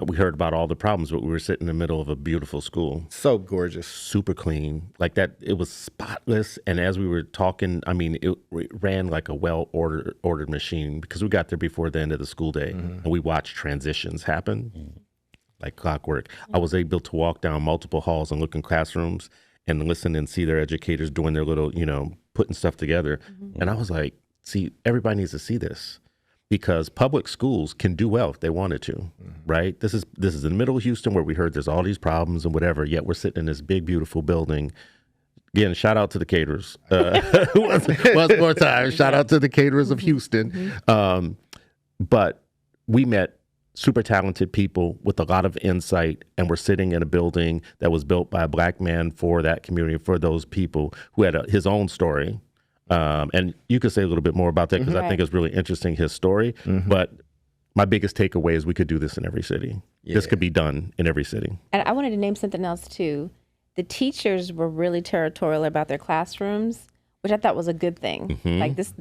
S4: We heard about all the problems, but we were sitting in the middle of a beautiful school.
S2: So gorgeous.
S4: Super clean. Like that, it was spotless. And as we were talking, I mean, it ran like a well-ordered machine, because we got there before the end of the school day, and we watched transitions happen like clockwork. I was able to walk down multiple halls and look in classrooms and listen and see their educators doing their little, putting stuff together. And I was like, see, everybody needs to see this. Because public schools can do well if they wanted to, right? This is in the middle of Houston, where we heard there's all these problems and whatever, yet we're sitting in this big, beautiful building. Again, shout out to the caterers. Once more time, shout out to the caterers of Houston. But we met super talented people with a lot of insight, and we're sitting in a building that was built by a Black man for that community, for those people, who had his own story. And you could say a little bit more about that, because I think it's really interesting, his story. But my biggest takeaway is we could do this in every city. Yeah. This could be done in every city.
S1: And I wanted to name something else too the teachers were really territorial about their classrooms, which I thought was a good thing. Like this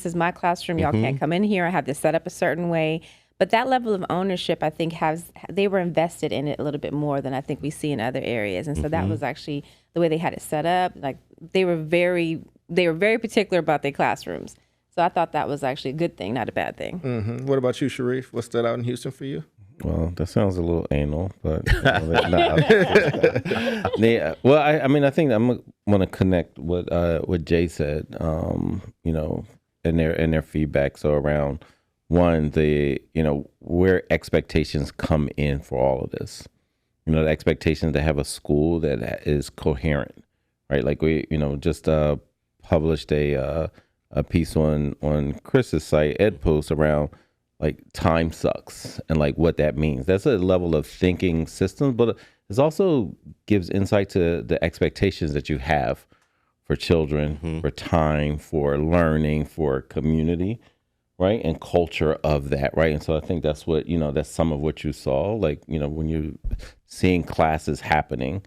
S1: is my classroom. Y'all can't come in here. I have this set up a certain way. But that level of ownership, I think, they were invested in it a little bit more than I think we see in other areas. And so that was actually the way they had it set up. Like they were very particular about their classrooms. So I thought that was actually a good thing, not a bad thing.
S2: What about you, Sharif? What stood out in Houston for you?
S3: Well, that sounds a little anal, but well, I think I'm gonna connect what Jay said. In their feedback. So around one, where expectations come in for all of this. The expectations to have a school that is coherent, right? Like we, just published a piece on Chris's site, EdPost, around like time sucks and like what that means. That's a level of thinking systems, but it also gives insight to the expectations that you have for children, for time, for learning, for community, right? And culture of that, right? And so I think that's what, that's some of what you saw, like, when you're seeing classes happening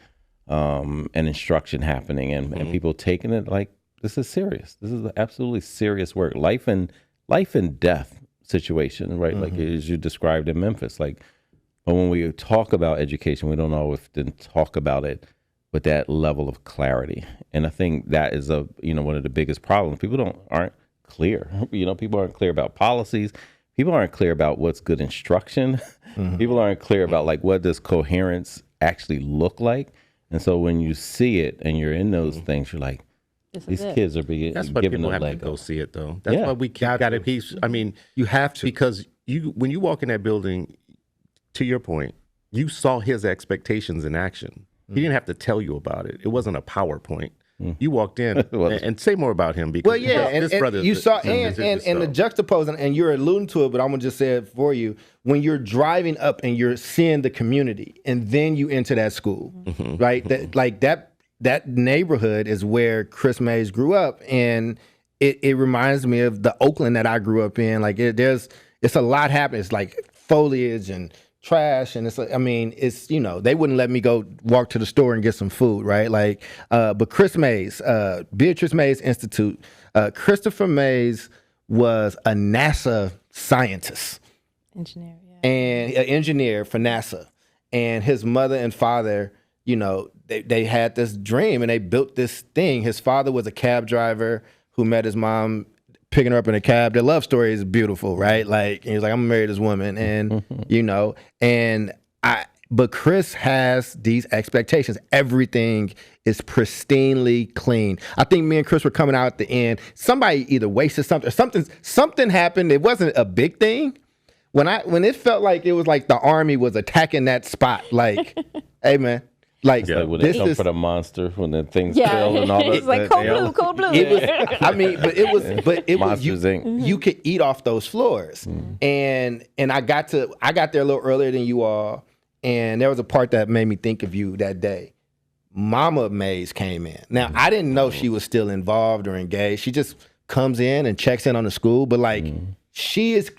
S3: and instruction happening and people taking it like, this is serious. This is absolutely serious work. Life and death situation, right? Like as you described in Memphis, like, but when we talk about education, we don't always talk about it with that level of clarity. And I think that is one of the biggest problems. People aren't clear. People aren't clear about policies. People aren't clear about what's good instruction. People aren't clear about like what does coherence actually look like. And so when you see it and you're in those things, you're like, these kids are being
S4: That's why
S3: given
S4: people
S3: a
S4: have to
S3: leg
S4: go
S3: up.
S4: see it, though. That's why we got to be. I mean,
S2: You have to.
S4: because when you walk in that building, to your point, you saw his expectations in action. He didn't have to tell you about it. It wasn't a PowerPoint. You walked in and say more about him because this brother.
S2: You saw and the juxtaposing, and you're alluding to it, but I'm gonna just say it for you. When you're driving up and you're seeing the community, and then you enter that school, right? That neighborhood is where Chris Mays grew up, and it reminds me of the Oakland that I grew up in. Like it's a lot happening. It's like foliage and trash, and it's like, it's they wouldn't let me go walk to the store and get some food, right? Like, but Chris Mays, Beatrice Mays Institute, Christopher Mays was a NASA scientist,
S1: Engineer,
S2: and an engineer for NASA, and his mother and father. They had this dream and they built this thing. His father was a cab driver who met his mom picking her up in a cab. Their love story is beautiful, right? Like, and he's like, I'm gonna marry this woman, and but Chris has these expectations. Everything is pristinely clean. I think me and Chris were coming out at the end. Somebody either wasted something or something happened. It wasn't a big thing. When it felt like it was like the army was attacking that spot, like, hey man. Like,
S3: when they come for the monster, when the things fail and all that.
S1: It's like cold blue.
S2: It was,
S3: Monsters Inc.
S2: You could eat off those floors. And I got there a little earlier than you all, and there was a part that made me think of you that day. Mama Mays came in. Now, I didn't know she was still involved or engaged. She just comes in and checks in on the school, but like she is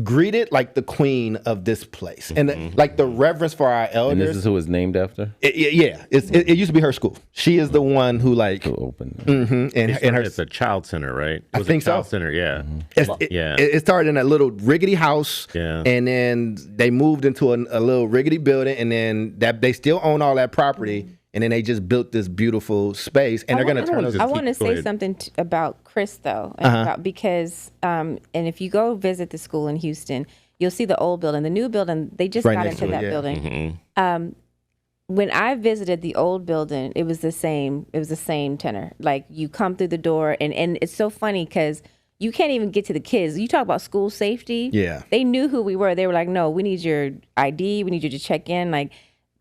S2: greeted like the queen of this place, and like the reverence for our elders.
S3: And this is who it's named after?
S2: It used to be her school. She is the one who like
S3: Who opened
S2: and
S4: it's a child center, right?
S2: I think so.
S4: Child center, yeah.
S2: It started in a little rickety house, and then they moved into a little rickety building, and then they still own all that property. And then they just built this beautiful space, and they're going to turn those.
S1: I want to say something about Chris, though, because and if you go visit the school in Houston, you'll see the old building. The new building, they just got into that building. When I visited the old building, it was the same. It was the same tenor. Like, you come through the door, and it's so funny because you can't even get to the kids. You talk about school safety.
S2: Yeah,
S1: they knew who we were. They were like, "No, we need your ID. We need you to check in." Like.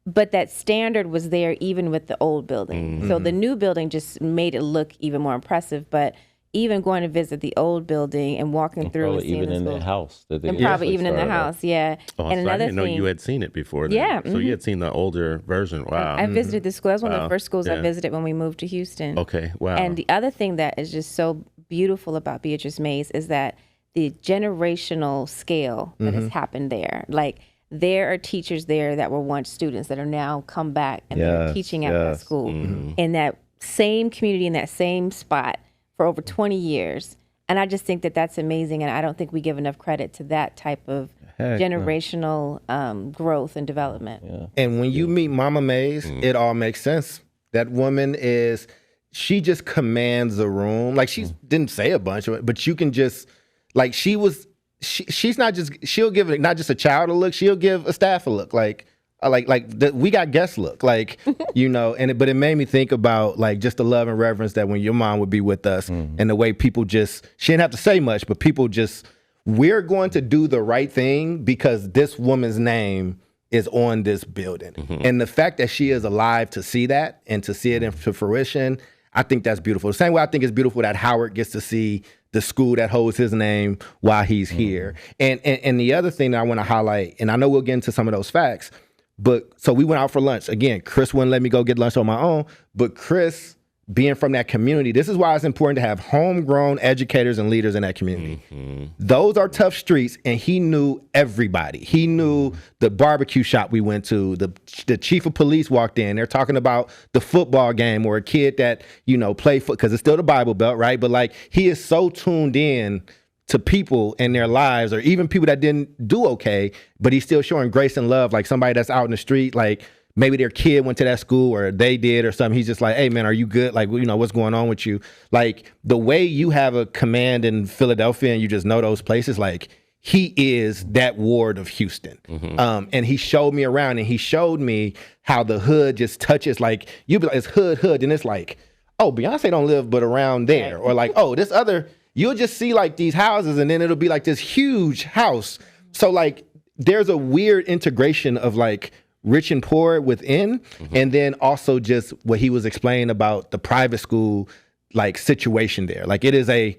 S1: But that standard was there even with the old building. So the new building just made it look even more impressive. But even going to visit the old building and walking through and seeing
S3: even in
S1: the
S3: house.
S1: And probably even in the house, yeah.
S4: Oh,
S1: and
S4: so
S1: another
S4: I didn't know you had seen it before then.
S1: Yeah.
S4: So you had seen the older version. Wow.
S1: I visited the school. That was one of the first schools I visited when we moved to Houston.
S4: Okay, wow.
S1: And the other thing that is just so beautiful about Beatrice Mays is that the generational scale that has happened there. Like, there are teachers there that were once students that are now come back and they're teaching at that school in that same community, in that same spot for over 20 years. And I just think that that's amazing. And I don't think we give enough credit to that type of generational growth and development. Yeah.
S2: And when you meet Mama Mays, it all makes sense. That woman she just commands the room. Like, she didn't say a bunch of it, but you can just, like, she's not just, she'll give not just a child a look, she'll give a staff a look. We got guest look, like, but it made me think about, like, just the love and reverence that when your mom would be with us and the way people just, she didn't have to say much, but people just, we're going to do the right thing because this woman's name is on this building. And the fact that she is alive to see that and to see it into fruition, I think that's beautiful. The same way I think it's beautiful that Howard gets to see the school that holds his name while he's here. And the other thing that I want to highlight, and I know we'll get into some of those facts, but so we went out for lunch. Again, Chris wouldn't let me go get lunch on my own, but Chris, being from that community, this is why it's important to have homegrown educators and leaders in that community. Those are tough streets, and he knew everybody. He knew the barbecue shop we went to, the chief of police walked in. They're talking about the football game or a kid that, play foot, because it's still the Bible Belt, right? But, like, he is so tuned in to people in their lives, or even people that didn't do okay, but he's still showing grace and love, like somebody that's out in the street, like, maybe their kid went to that school or they did or something. He's just like, hey, man, are you good? Like, what's going on with you? Like, the way you have a command in Philadelphia and you just know those places, like, he is that ward of Houston. And he showed me around, and he showed me how the hood just touches, like, you be like, it's hood. And it's like, oh, Beyonce don't live but around there. Or like, oh, this other, you'll just see like these houses and then it'll be like this huge house. So, like, there's a weird integration of, like, rich and poor within, and then also just what he was explaining about the private school, like, situation there. Like, it is a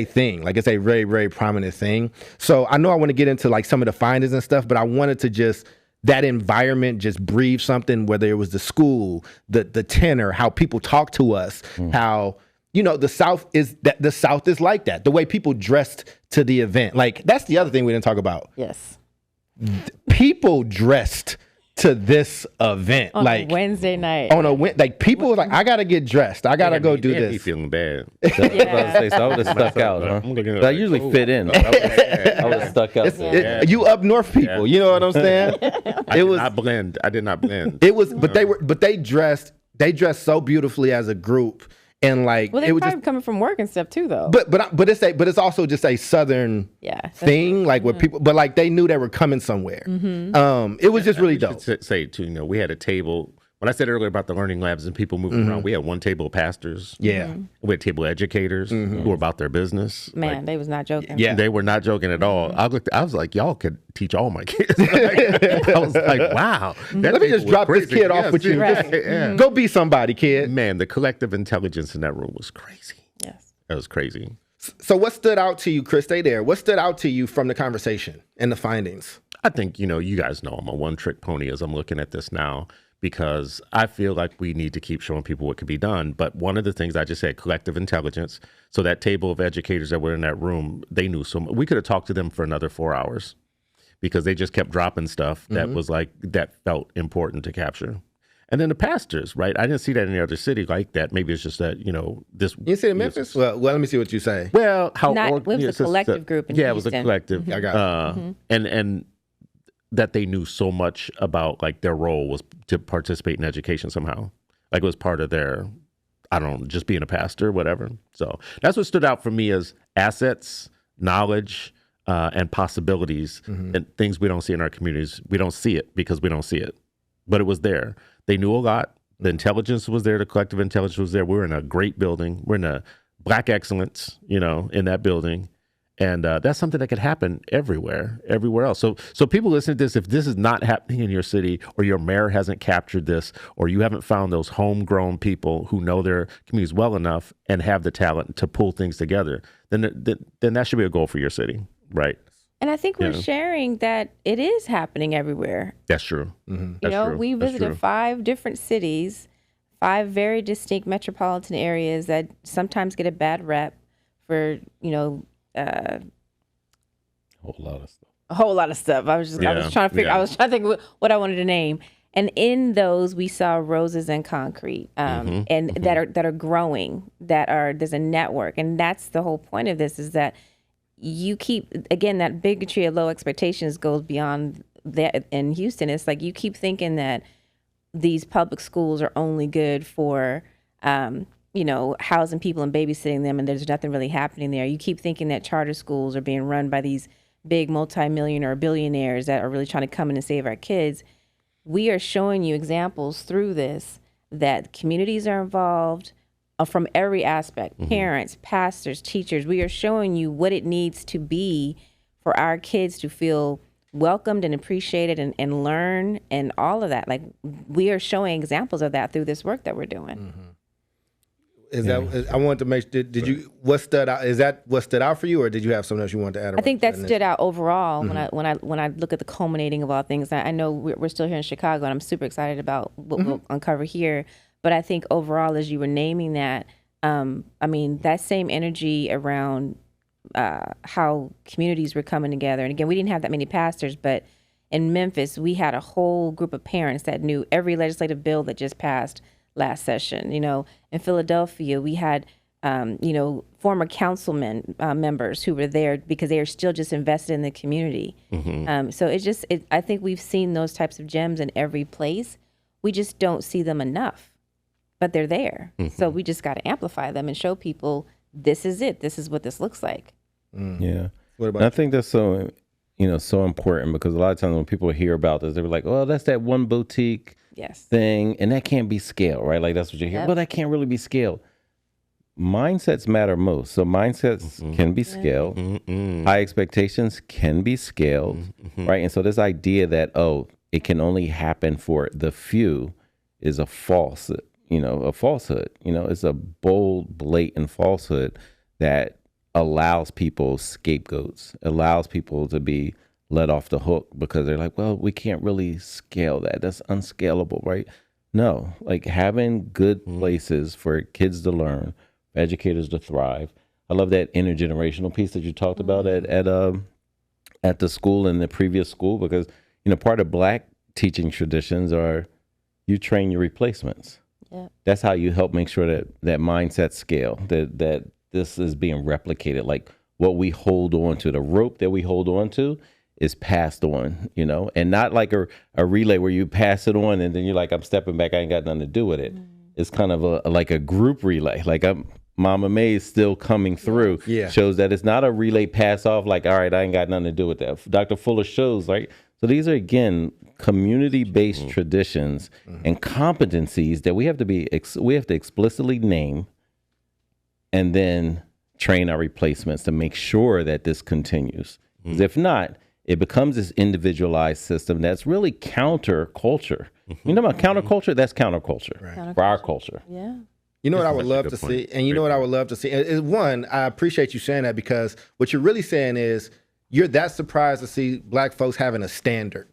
S2: thing. Like, it's a very, very prominent thing. So I know I want to get into, like, some of the findings and stuff, but I wanted to just, that environment just breathe something, whether it was the school, the tenor, how people talk to us, how, the South is like that. The way people dressed to the event. Like, that's the other thing we didn't talk about.
S1: Yes.
S2: People dressed to this event
S1: on
S2: like
S1: a Wednesday night.
S2: Like, people were like, I gotta get dressed. I gotta go do this.
S4: Me feeling bad.
S3: So I would have stuck out, huh? I usually fit in. I would have stuck out.
S2: You up north people, you know what I'm saying?
S4: I did not blend.
S2: It was, but they dressed so beautifully as a group. And, like,
S1: well, they
S2: it was
S1: probably
S2: just
S1: coming from work and stuff too, though.
S2: But it's also just a Southern thing, like, where people, but, like, they knew they were coming somewhere. It was just really dope.
S4: Say too, we had a table. When I said earlier about the learning labs and people moving around, we had one table of pastors.
S2: Yeah.
S4: We had a table of educators who were about their business.
S1: Man, they was not joking.
S4: Yeah. They were not joking at all. I was like, y'all could teach all my kids. I was like, wow.
S2: Let me just drop this kid off with you.
S1: Right.
S2: Go be somebody, kid.
S4: Man, the collective intelligence in that room was crazy.
S1: Yes.
S4: That was crazy.
S2: So what stood out to you, Chris? Stay there. What stood out to you from the conversation and the findings?
S4: I think, you guys know I'm a one-trick pony as I'm looking at this now, because I feel like we need to keep showing people what can be done. But one of the things I just said, collective intelligence. So that table of educators that were in that room, they knew so much. We could have talked to them for another 4 hours because they just kept dropping stuff that was like, that felt important to capture. And then the pastors, right? I didn't see that in any other city like that. Maybe it's just that, this.
S2: You see it in Memphis? Well, let me see what you say.
S4: Well,
S1: it was a collective group in Houston.
S4: Yeah, it was a collective.
S2: I got it.
S4: And that they knew so much about, like, their role was to participate in education somehow. Like, it was part of their, I don't know, just being a pastor, whatever. So that's what stood out for me as assets, knowledge, and possibilities, and things we don't see in our communities. We don't see it because we don't see it, but it was there. They knew a lot. The intelligence was there. The collective intelligence was there. We're in a great building. We're in a Black excellence, in that building. And that's something that could happen everywhere else. So people listening to this, if this is not happening in your city, or your mayor hasn't captured this, or you haven't found those homegrown people who know their communities well enough and have the talent to pull things together, then that should be a goal for your city, right?
S1: And I think we're sharing that it is happening everywhere.
S4: That's true. True.
S1: We visited 5 different cities, 5 very distinct metropolitan areas that sometimes get a bad rep for,
S3: whole lot of stuff.
S1: a whole lot of stuff. I was trying to think what I wanted to name. And in those, we saw roses and concrete, and that are growing. There's a network, and that's the whole point of this: is that you keep, again, that bigotry of low expectations goes beyond that. In Houston, it's like you keep thinking that these public schools are only good for housing people and babysitting them, and there's nothing really happening there. You keep thinking that charter schools are being run by these big multi-millionaire or billionaires that are really trying to come in and save our kids. We are showing you examples through this that communities are involved from every aspect, parents, pastors, teachers. We are showing you what it needs to be for our kids to feel welcomed and appreciated and learn and all of that. Like, we are showing examples of that through this work that we're doing.
S2: I wanted to make sure, what stood out? Is that what stood out for you, or did you have something else you wanted to add?
S1: I think that stood out overall when I look at the culminating of all things. I know we're still here in Chicago, and I'm super excited about what we'll uncover here. But I think overall, as you were naming that, that same energy around how communities were coming together. And again, we didn't have that many pastors, but in Memphis, we had a whole group of parents that knew every legislative bill that just passed last session. In Philadelphia, we had former councilmen members who were there because they are still just invested in the community. So I think we've seen those types of gems in every place. We just don't see them enough, but they're there. So we just got to amplify them and show people this is it. This is what this looks like.
S3: Yeah. What about? And I think that's so important, because a lot of times when people hear about this, they're like, "Oh, that's that one boutique." Thing, and that can't be scaled, right? Like, that's what you hear. Well, that can't really be scaled. Mindsets matter most. So mindsets can be scaled. High expectations can be scaled, right? And so this idea that, it can only happen for the few is a falsehood. It's a bold, blatant falsehood that allows people scapegoats, allows people to be let off the hook because they're like, well, we can't really scale that. That's unscalable, right? No, like having good places for kids to learn, educators to thrive. I love that intergenerational piece that you talked about at the school and the previous school, because, part of Black teaching traditions are you train your replacements. Yeah. That's how you help make sure that mindset scale, that this is being replicated. Like, what we hold on to, the rope that we hold on to, is passed on, and not like a relay where you pass it on and then you're like, I'm stepping back, I ain't got nothing to do with it. It's kind of like a group relay. Like, Mama May is still coming through. Yeah. Shows that it's not a relay pass off like, all right, I ain't got nothing to do with that. Dr. Fuller shows, right? So these are, again, community-based traditions and competencies that we have to explicitly name and then train our replacements to make sure that this continues. Because if not, it becomes this individualized system that's really counterculture. You know about counterculture? That's counterculture for our culture.
S1: Yeah.
S2: You know what I would love to see? And you know what I would love to see? Is one, I appreciate you saying that, because what you're really saying is you're that surprised to see Black folks having a standard.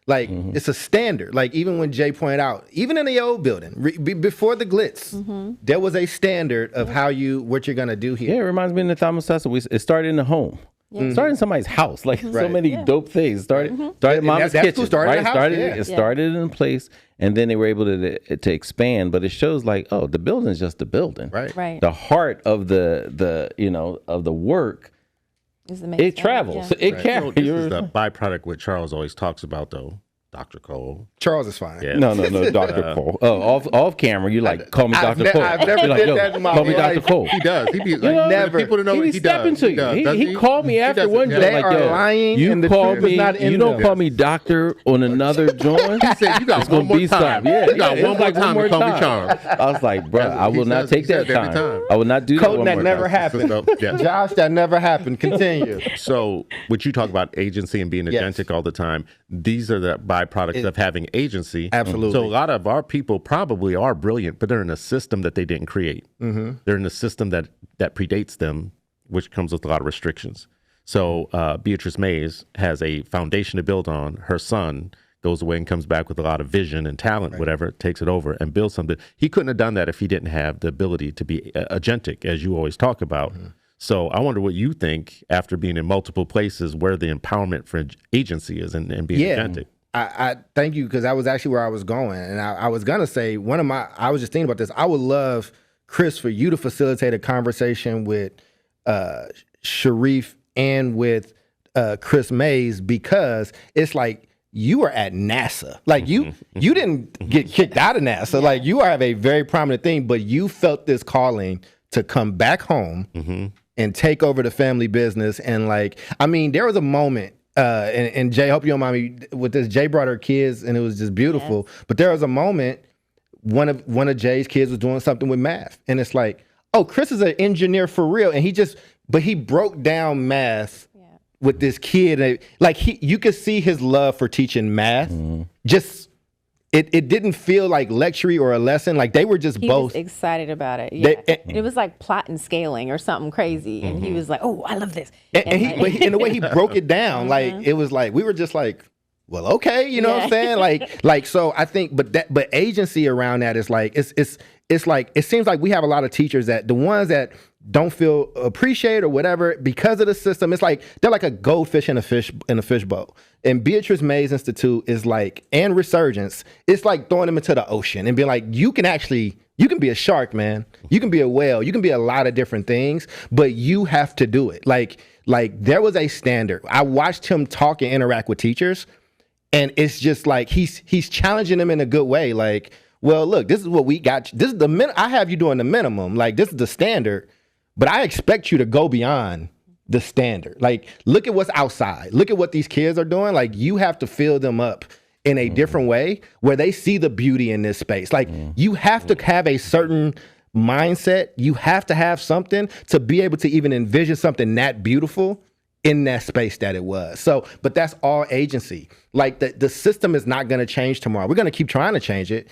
S2: Like, it's a standard. Like, even when Jay pointed out, even in the old building, before the glitz, there was a standard of what you're going to do here.
S3: Yeah, it reminds me of the Thomas Tussle. It started in the home. Yeah. Started in somebody's house, like so many dope things. Started Mama's kitchen, right? It started in a place, and then they were able to expand. But it shows like, the building is just the building,
S1: right?
S3: The heart of the work, it travels, it carries.
S4: This is the byproduct what Charles always talks about, though. Dr. Cole.
S2: Charles is fine.
S3: Yeah. No, Dr. Cole. Off camera, you like, call me Dr. Cole.
S2: I've never did that in my life.
S3: Call me Dr. Cole.
S4: He does. He be like, never. People to know he
S3: step into you. He called me after one joint.
S2: They are lying, and the truth is not in them.
S3: You don't call me doctor on another joint.
S4: He said, you got one more time.
S3: Yeah,
S4: you got one more time to call me Charles.
S3: I was like, bro, I will not take that time. I will not do that one more time.
S2: That never happened. Josh, that never happened. Continue.
S4: So, when you talk about agency and being agentic all the time, these are the byproducts of having agency.
S2: Absolutely.
S4: So a lot of our people probably are brilliant, but they're in a system that they didn't create. They're in a system that predates them, which comes with a lot of restrictions. So Beatrice Mays has a foundation to build on. Her son goes away and comes back with a lot of vision and talent, whatever, takes it over and builds something. He couldn't have done that if he didn't have the ability to be agentic, as you always talk about. So I wonder what you think after being in multiple places where the empowerment for agency is and being agentic.
S2: I thank you, because that was actually where I was going. And I was going to say, I was just thinking about this. I would love, Chris, for you to facilitate a conversation with Sharif and with Chris Mays, because it's like you are at NASA. Like you didn't get kicked out of NASA. Like you have a very prominent thing, but you felt this calling to come back home and take over the family business. And like, I mean, there was a moment, and Jay, I hope you don't mind me with this. Jay brought her kids, and it was just beautiful. Yes. But there was a moment, one of Jay's kids was doing something with math, and it's like, oh, Chris is an engineer for real, and he broke down math with this kid, and like you could see his love for teaching math. Just it didn't feel like lecture or a lesson. Like they were just
S1: he
S2: both
S1: was excited about it. Yeah, it was like plot and scaling or something crazy, and he was like, "Oh, I love this."
S2: And the way he broke it down, like it was like we were just like, well, okay, you know what I'm saying? Like so I think, but agency around that is like it's like it seems like we have a lot of teachers that the ones that don't feel appreciated or whatever because of the system. It's like they're like a goldfish in a fishbowl. And Beatrice Mays Institute is like, and Resurgence, it's like throwing them into the ocean and being like, you can be a shark, man. You can be a whale. You can be a lot of different things, but you have to do it. Like there was a standard. I watched him talk and interact with teachers, and it's just like he's challenging them in a good way. Like, well, look, this is what we got. This is I have you doing the minimum. Like, this is the standard, but I expect you to go beyond the standard. Like, look at what's outside. Look at what these kids are doing. Like, you have to fill them up in a different way where they see the beauty in this space. Like, you have to have a certain mindset. You have to have something to be able to even envision something that beautiful in that space that it was. So, but that's all agency. Like, the system is not going to change tomorrow. We're going to keep trying to change it.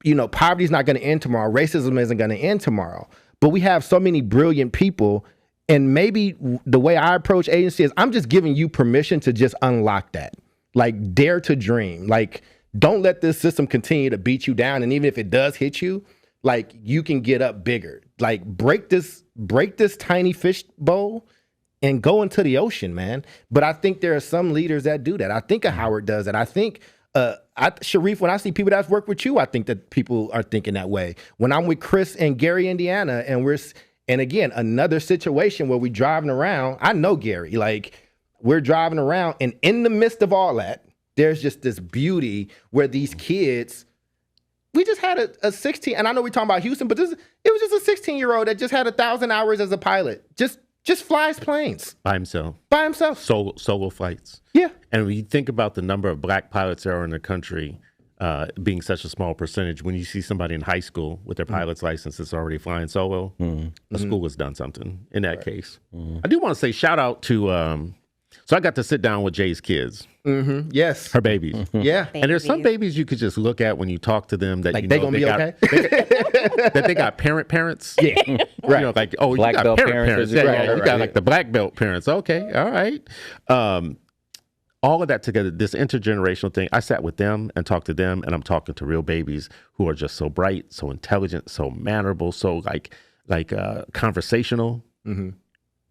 S2: You know, poverty is not going to end tomorrow. Racism isn't going to end tomorrow. But we have so many brilliant people. And maybe the way I approach agency is I'm just giving you permission to just unlock that. Like, dare to dream. Like, don't let this system continue to beat you down. And even if it does hit you, like, you can get up bigger. Like, break this tiny fish bowl and go into the ocean, man. But I think there are some leaders that do that. I think a Howard does it. I think Sharif, when I see people that's worked with you, I think that people are thinking that way. When I'm with Chris and Gary, Indiana, and again, another situation where we're driving around, I know Gary, like, we're driving around, and in the midst of all that, there's just this beauty where these kids, we just had a 16, and I know we're talking about Houston, but it was just a 16-year-old that just had 1,000 hours as a pilot, just flies planes.
S4: By himself. Solo flights.
S2: Yeah.
S4: And when you think about the number of black pilots there are in the country, being such a small percentage, when you see somebody in high school with their pilot's license that's already flying solo, the school has done something in that case. I do want to say shout out to, so I got to sit down with Jay's kids.
S2: Yes.
S4: Her babies.
S2: Yeah.
S4: And there's some babies you could just look at when you talk to them that,
S2: like,
S4: you
S2: they
S4: know
S2: gonna be okay?
S4: that they got parents.
S2: Yeah.
S4: Right. You know, like, oh,
S3: Black
S4: you got
S3: belt
S4: parents. Yeah,
S3: right,
S4: you
S3: right.
S4: got like the black belt parents. Okay. All right. All of that together, this intergenerational thing, I sat with them and talked to them, and I'm talking to real babies who are just so bright, so intelligent, so mannerable, so like conversational.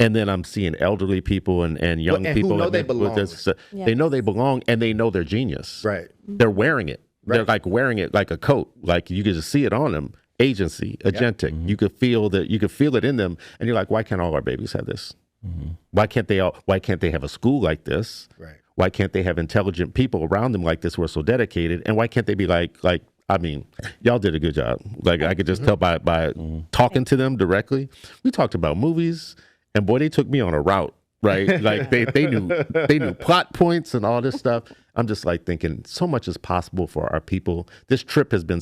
S4: And then I'm seeing elderly people and young people
S2: who know they belong.
S4: They know they belong, and they know they're genius.
S2: Right.
S4: They're wearing it. Right. They're like wearing it like a coat. Like, you can just see it on them. Agency, agentic. You could feel that. You could feel it in them, and you're like, why can't all our babies have this? Why can't they have a school like this?
S2: Right.
S4: Why can't they have intelligent people around them like this who are so dedicated? And why can't they be like, I mean, y'all did a good job. Like, I could just tell by talking to them directly. We talked about movies, and boy, they took me on a route, right? Like, they knew plot points and all this stuff. I'm just like thinking so much is possible for our people. This trip has been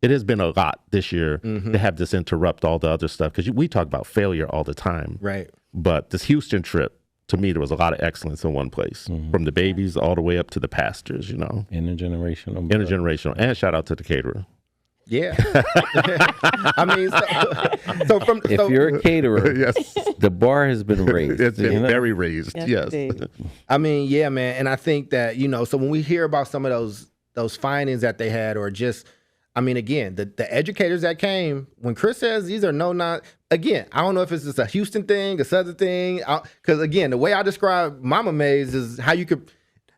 S4: it has been a lot this year to have this interrupt all the other stuff. Because we talk about failure all the time. Right. But this Houston trip, to me, there was a lot of excellence in one place, from the babies all the way up to the pastors, you know. Intergenerational. And shout out to the caterer.
S2: Yeah. I mean,
S3: if you're a caterer, yes, the bar has been raised.
S4: It's been very raised, yes.
S2: I mean, yeah, man. And I think that, you know, so when we hear about some of those findings that they had, or just, I mean, again, the educators that came, when Chris says these are again, I don't know if it's just a Houston thing, a Southern thing. Because again, the way I describe Mama Mays is how you could.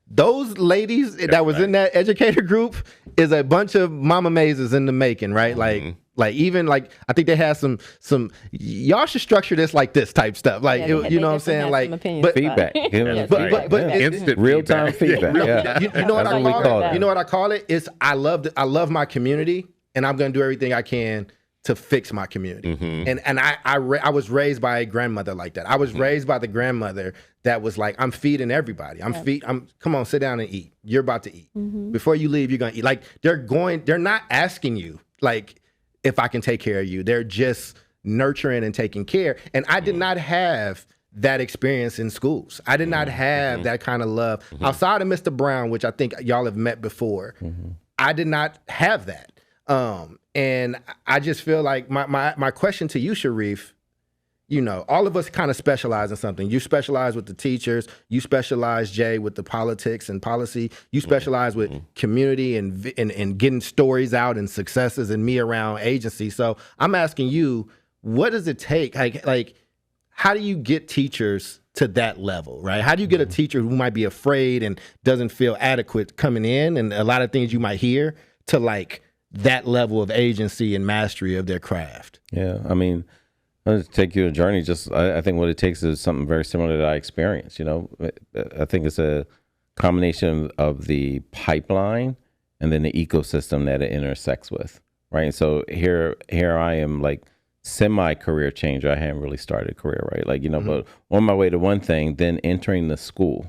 S2: Those ladies that was in that educator group is a bunch of Mama Mazes in the making, right? Like even like I think they had some y'all should structure this like this type stuff. Like you know what I'm saying? Like
S3: but feedback.
S2: But
S4: instant
S3: real time feedback.
S2: You know what I call it? You know what I call it? It's I love my community and I'm gonna do everything I can to fix my community. And I was raised by a grandmother like that. I was raised by the grandmother that was like, I'm feeding everybody. Come on, sit down and eat. You're about to eat. Before you leave, you're gonna eat. Like they're not asking you like if I can take care of you. They're just nurturing and taking care. And I did not have that experience in schools. I did not have that kind of love. Outside of Mr. Brown, which I think y'all have met before, I did not have that. And I just feel like my question to you, Sharif, you know, all of us kind of specialize in something. You specialize with the teachers. You specialize, Jay, with the politics and policy. You specialize with community and getting stories out and successes, and me around agency. So I'm asking you, what does it take? Like, how do you get teachers to that level, right? How do you get a teacher who might be afraid and doesn't feel adequate coming in, and a lot of things you might hear, to like that level of agency and mastery of their craft?
S3: Yeah, I mean, I'll just take you on a journey. Just I think what it takes is something very similar that I experienced. You know, I think it's a combination of the pipeline and then the ecosystem that it intersects with, right? And so here I am, like semi-career changer. I hadn't really started a career, right? Like, you know, but on my way to one thing, then entering the school.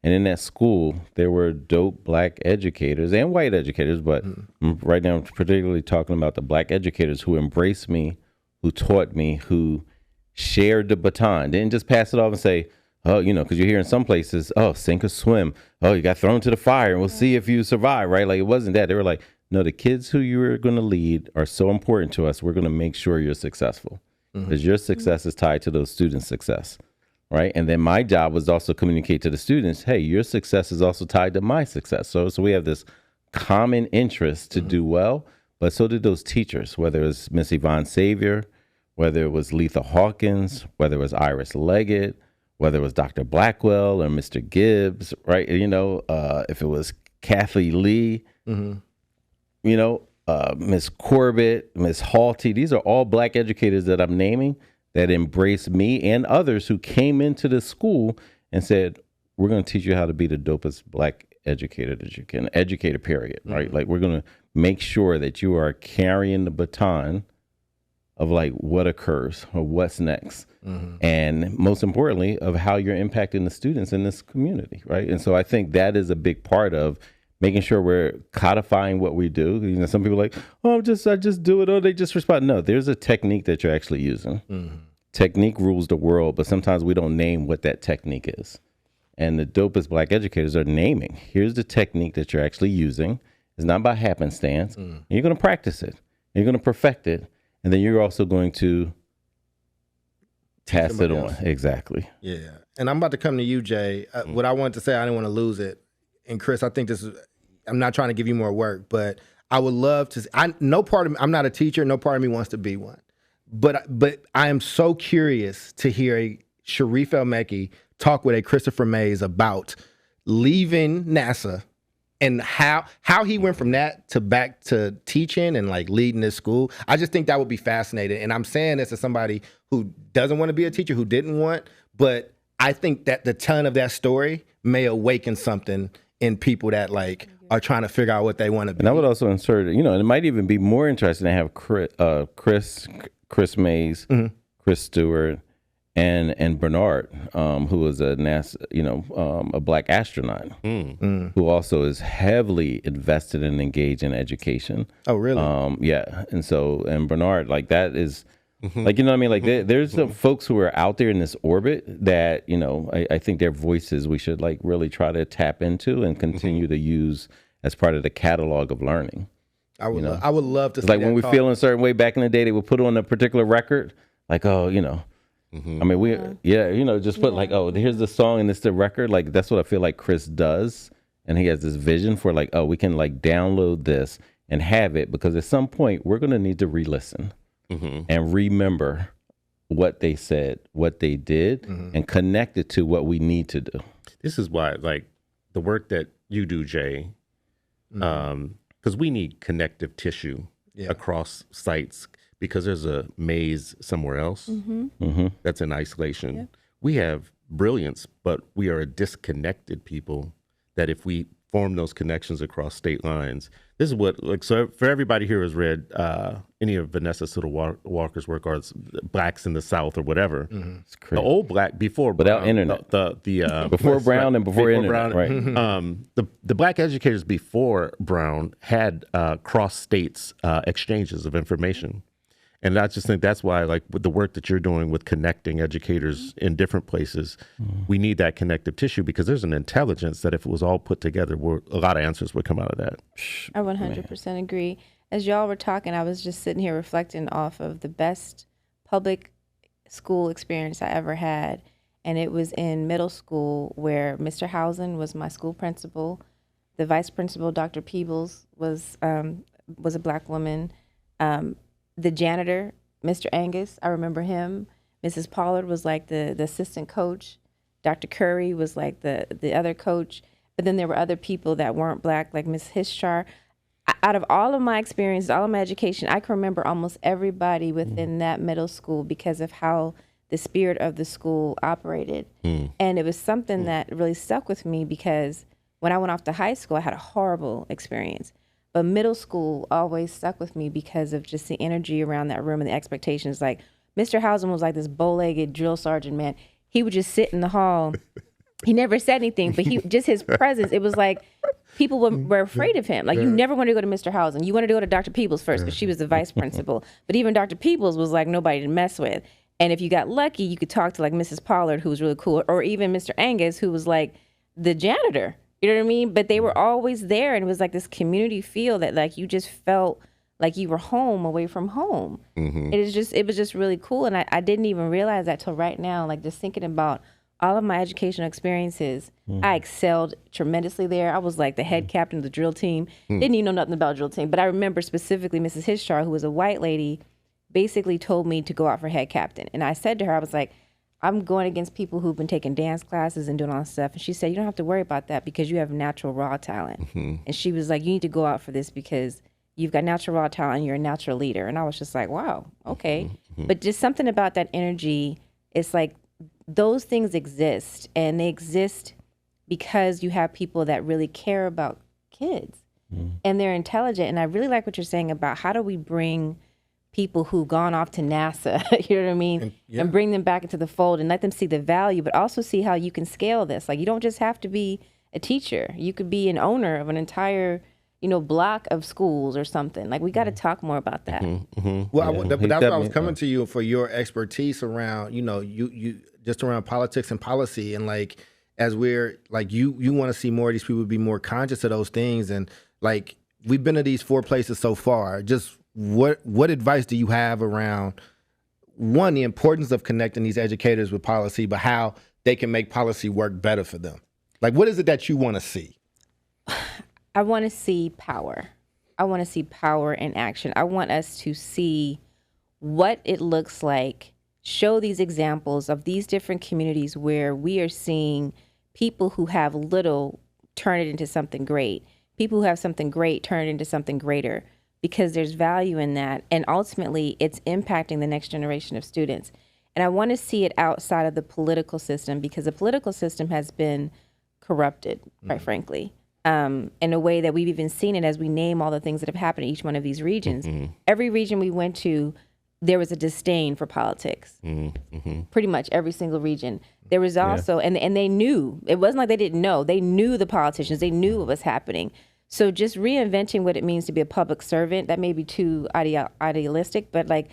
S3: And in that school, there were dope black educators and white educators, but right now I'm particularly talking about the black educators who embraced me, who taught me, who shared the baton. Didn't just pass it off and say, oh, you know, because you're here in some places, oh, sink or swim. Oh, you got thrown to the fire and we'll see if you survive, right? Like, it wasn't that. They were like, no, the kids who you're going to lead are so important to us. We're going to make sure you're successful because your success is tied to those students' success, right? And then my job was also communicate to the students, hey, your success is also tied to my success. So we have this common interest to do well, but so did those teachers, whether it was Miss Yvonne Savior, whether it was Letha Hawkins, whether it was Iris Leggett, whether it was Dr. Blackwell or Mr. Gibbs, right? You know, if it was Kathy Lee, you know, Miss Corbett, Miss Halty, these are all black educators that I'm naming that embraced me and others who came into the school and said, we're going to teach you how to be the dopest black educator that you can, educator, period, right? Like, we're going to make sure that you are carrying the baton of like what occurs or what's next. And most importantly, of how you're impacting the students in this community, right? And so I think that is a big part of making sure we're codifying what we do. You know, some people are like, oh, I just do it, or they just respond. No, there's a technique that you're actually using. Technique rules the world, but sometimes we don't name what that technique is. And the dopest black educators are naming, here's the technique that you're actually using. It's not by happenstance. And you're going to practice it. You're going to perfect it. And then you're also going to pass it on. Exactly. Yeah.
S2: And I'm about to come to you, Jay. What I wanted to say, I didn't want to lose it. And Chris, I think this is, I'm not trying to give you more work, but I would love to, no part of me, I'm not a teacher, no part of me wants to be one. But I am so curious to hear a Sharif El-Mekki talk with a Christopher Mays about leaving NASA and how he went from that to back to teaching and like leading this school. I just think that would be fascinating. And I'm saying this as somebody who doesn't want to be a teacher, who didn't want, but I think that the ton of that story may awaken something in people that like are trying to figure out what they want to be.
S3: And I would also insert, you know, and it might even be more interesting to have Chris Mays, Chris Stewart, and Bernard, who was a NASA, you know, a black astronaut, who also is heavily invested and engaged in education.
S2: Oh, really?
S3: Yeah. And so, and Bernard, like that is, like, you know what I mean? Like there's some folks who are out there in this orbit that, you know, I think their voices we should like really try to tap into and continue to use as part of the catalog of learning.
S2: I would love to see
S3: like
S2: that
S3: when we
S2: call.
S3: feel in a certain way back in the day, they would put on a particular record, like, oh, you know, I mean, you know, just put like, oh, here's the song and it's the record. Like, that's what I feel like Chris does. And he has this vision for like, oh, we can like download this and have it, because at some point we're going to need to re-listen and remember what they said, what they did, and connect it to what we need to do.
S4: This is why, like, the work that you do, Jay, because we need connective tissue across sites, because there's a maze somewhere else that's in isolation. Yeah. We have brilliance, but we are a disconnected people that if we form those connections across state lines, this is what, like, so for everybody here who's read any of Vanessa Siddle Walker's work, or Blacks in the South or whatever,
S3: It's crazy.
S4: the old Black before
S3: Without
S4: Brown,
S3: internet,
S4: before
S3: Brown and before internet,
S4: Brown,
S3: right?
S4: the Black educators before Brown had cross states exchanges of information. And I just think that's why, like, with the work that you're doing with connecting educators in different places, we need that connective tissue, because there's an intelligence that if it was all put together, a lot of answers would come out of that.
S1: I 100% agree. As y'all were talking, I was just sitting here reflecting off of the best public school experience I ever had. And it was in middle school, where Mr. Housen was my school principal. The vice principal, Dr. Peebles, was a Black woman. The janitor, Mr. Angus, I remember him. Mrs. Pollard was like the assistant coach. Dr. Curry was like the other coach. But then there were other people that weren't Black, like Ms. Hischar. Out of all of my experiences, all of my education, I can remember almost everybody within that middle school because of how the spirit of the school operated. And it was something that really stuck with me, because when I went off to high school, I had a horrible experience. But middle school always stuck with me because of just the energy around that room and the expectations. Like, Mr. Housen was like this bow-legged drill sergeant, man. He would just sit in the hall. He never said anything, but just his presence, it was like people were afraid of him. Like, you never wanted to go to Mr. Housen. You wanted to go to Dr. Peebles first, because she was the vice principal. But even Dr. Peebles was like nobody to mess with. And if you got lucky, you could talk to like Mrs. Pollard, who was really cool, or even Mr. Angus, who was like the janitor. You know what I mean? But they were always there, and it was like this community feel that, like, you just felt like you were home away from home. It was just really cool, and I didn't even realize that till right now. Like, just thinking about all of my educational experiences, I excelled tremendously there. I was like the head captain of the drill team. Didn't even know nothing about drill team, but I remember specifically Mrs. Hischar, who was a white lady, basically told me to go out for head captain, and I said to her, I was like, I'm going against people who've been taking dance classes and doing all this stuff. And she said, you don't have to worry about that, because you have natural raw talent. And she was like, you need to go out for this because you've got natural raw talent and you're a natural leader. And I was just like, wow, okay. But just something about that energy, it's like those things exist, and they exist because you have people that really care about kids and they're intelligent. And I really like what you're saying about how do we bring people who've gone off to NASA, you know what I mean, and bring them back into the fold and let them see the value, but also see how you can scale this. Like, you don't just have to be a teacher. You could be an owner of an entire, block of schools or something. Like, we got to talk more about that.
S2: Well, but that's why I was coming to you for your expertise around, you just around politics and policy. And like, as we're like, you want to see more of these people be more conscious of those things. And like, we've been to these 4 places so far. Just what advice do you have around, one, the importance of connecting these educators with policy, but how they can make policy work better for them? Like, what is it that you want to see?
S1: I want to see power. I want to see power in action. I want us to see what it looks like, show these examples of these different communities where we are seeing people who have little turn it into something great, people who have something great turn it into something greater, because there's value in that. And ultimately, it's impacting the next generation of students. And I want to see it outside of the political system, because the political system has been corrupted, quite frankly, in a way that we've even seen it as we name all the things that have happened in each one of these regions. Every region we went to, there was a disdain for politics. Pretty much every single region. There was also, and they knew, it wasn't like they didn't know. They knew the politicians. They knew what was happening. So just reinventing what it means to be a public servant, that may be too idealistic, but like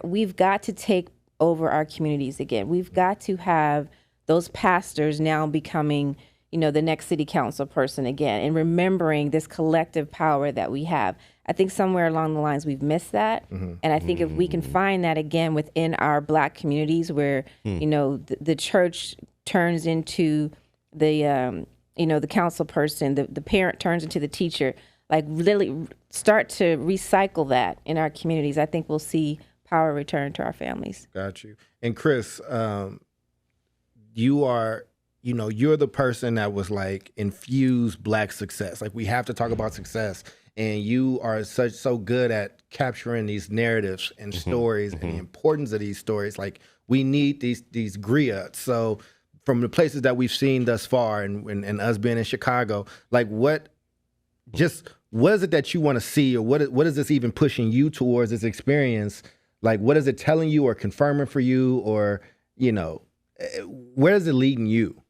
S1: we've got to take over our communities again. We've got to have those pastors now becoming, the next city council person again, and remembering this collective power that we have. I think somewhere along the lines we've missed that. And I think if we can find that again within our Black communities where, the church turns into the council person, the parent turns into the teacher, like really start to recycle that in our communities, I think we'll see power return to our families.
S2: Got you. And Chris, you are, you're the person that was like infused Black success. Like we have to talk about success, and you are so good at capturing these narratives and stories and the importance of these stories. Like we need these griots. So from the places that we've seen thus far, and us being in Chicago, like what is it that you want to see, or what is this even pushing you towards this experience? Like, what is it telling you or confirming for you, or, where is it leading you?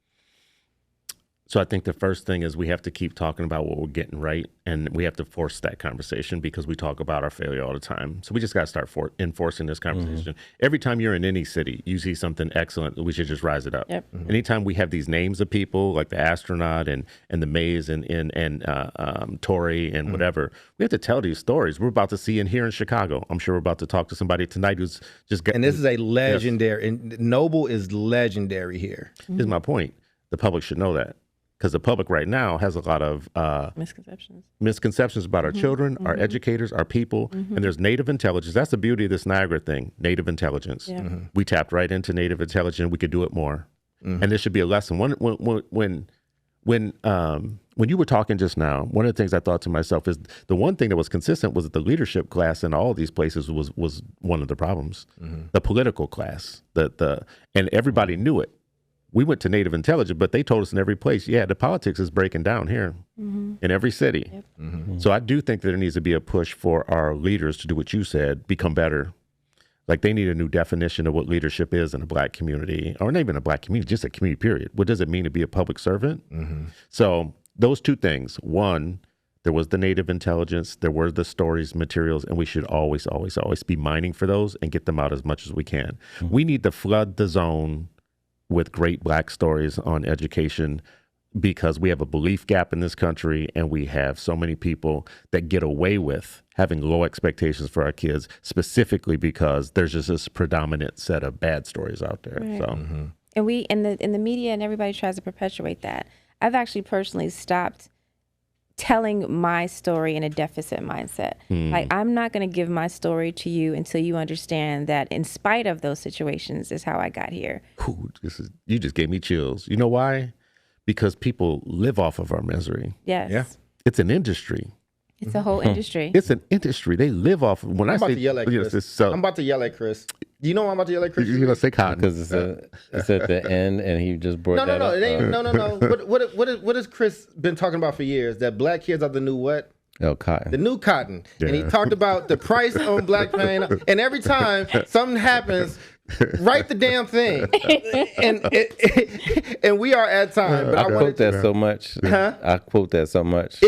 S4: So I think the first thing is we have to keep talking about what we're getting right, and we have to force that conversation because we talk about our failure all the time. So we just got to start enforcing this conversation. Every time you're in any city, you see something excellent, we should just rise it up. Yep. Anytime we have these names of people like the astronaut and the maze and Tory and whatever, we have to tell these stories. We're about to see in here in Chicago. I'm sure we're about to talk to somebody tonight who's just
S2: and this is a legendary, and Noble is legendary here.
S4: Here's my point. The public should know that. Because the public right now has a lot of misconceptions about our children, our educators, our people, and there's native intelligence. That's the beauty of this Niagara thing, native intelligence. Yeah. We tapped right into native intelligence. We could do it more, and this should be a lesson. When you were talking just now, one of the things I thought to myself is the one thing that was consistent was that the leadership class in all these places was one of the problems. The political class, and everybody knew it. We went to native intelligence, but they told us in every place, the politics is breaking down here in every city. Yep. So I do think that there needs to be a push for our leaders to do what you said, become better. Like they need a new definition of what leadership is in a Black community, or not even a Black community, just a community period. What does it mean to be a public servant? So those two things. One, there was the native intelligence, there were the stories, materials, and we should always, always, always be mining for those and get them out as much as we can. We need to flood the zone with great Black stories on education, because we have a belief gap in this country, and we have so many people that get away with having low expectations for our kids, specifically because there's just this predominant set of bad stories out there. Right. So,
S1: and we in the media and everybody tries to perpetuate that. I've actually personally stopped telling my story in a deficit mindset. Like, I'm not going to give my story to you until you understand that in spite of those situations is how I got here.
S4: Ooh, you just gave me chills. You know why? Because people live off of our misery.
S1: Yes. Yeah.
S4: It's an industry.
S1: It's a whole industry.
S4: It's an industry. They live off of, when
S2: I'm
S4: I
S2: about
S4: say,
S2: to yell at Chris. I'm about to yell at Chris. Do you know why I'm about to yell at Chris?
S4: You're going to say cotton.
S3: Because it's at the end, and he just brought that up.
S2: It ain't, no. What has Chris been talking about for years? That Black kids are the new what?
S3: Oh, cotton.
S2: The new cotton. Yeah. And he talked about the price on Black paint. And every time something happens, write the damn thing. And we are at time. But
S3: I quote that so much. I quote that so much.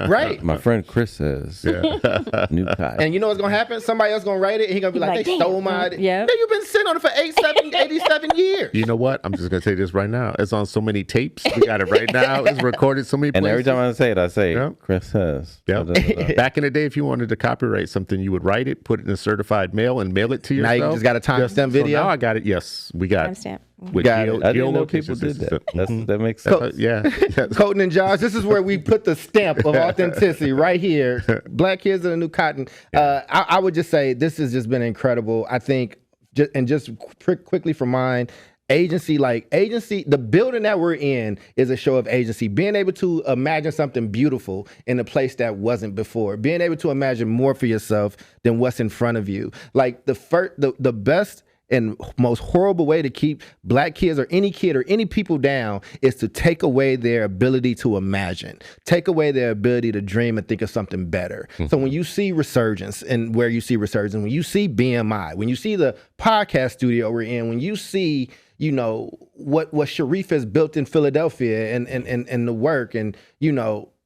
S2: Right.
S3: My friend Chris says, new cotton.
S2: And you know what's going to happen? Somebody else going to write it, and he's going to be like, they stole my idea.
S1: Yeah.
S2: You've been sitting on it for 87 years.
S4: You know what? I'm just going to say this right now. It's on so many tapes. We got it right now. It's recorded so many places.
S3: And every time I say, Chris says.
S4: Back in the day, if you wanted to copyright something, you would write it, put it in a certified mail, and mail it to yourself.
S2: Now you just got a timestamp video.
S4: So now I got it. Yes, we got
S1: timestamp.
S2: We got it.
S3: I didn't know people did that. That makes sense.
S2: Colton and Josh, this is where we put the stamp of authenticity right here. Black kids are the new cotton. I would just say this has just been incredible. I think, just quickly from mine, agency, the building that we're in is a show of agency. Being able to imagine something beautiful in a place that wasn't before. Being able to imagine more for yourself than what's in front of you. Like the best and most horrible way to keep Black kids or any kid or any people down is to take away their ability to imagine, take away their ability to dream and think of something better. So when you see Resurgence, and where you see Resurgence, when you see BMI, when you see the podcast studio we're in, when you see, what Sharif has built in Philadelphia and the work, and,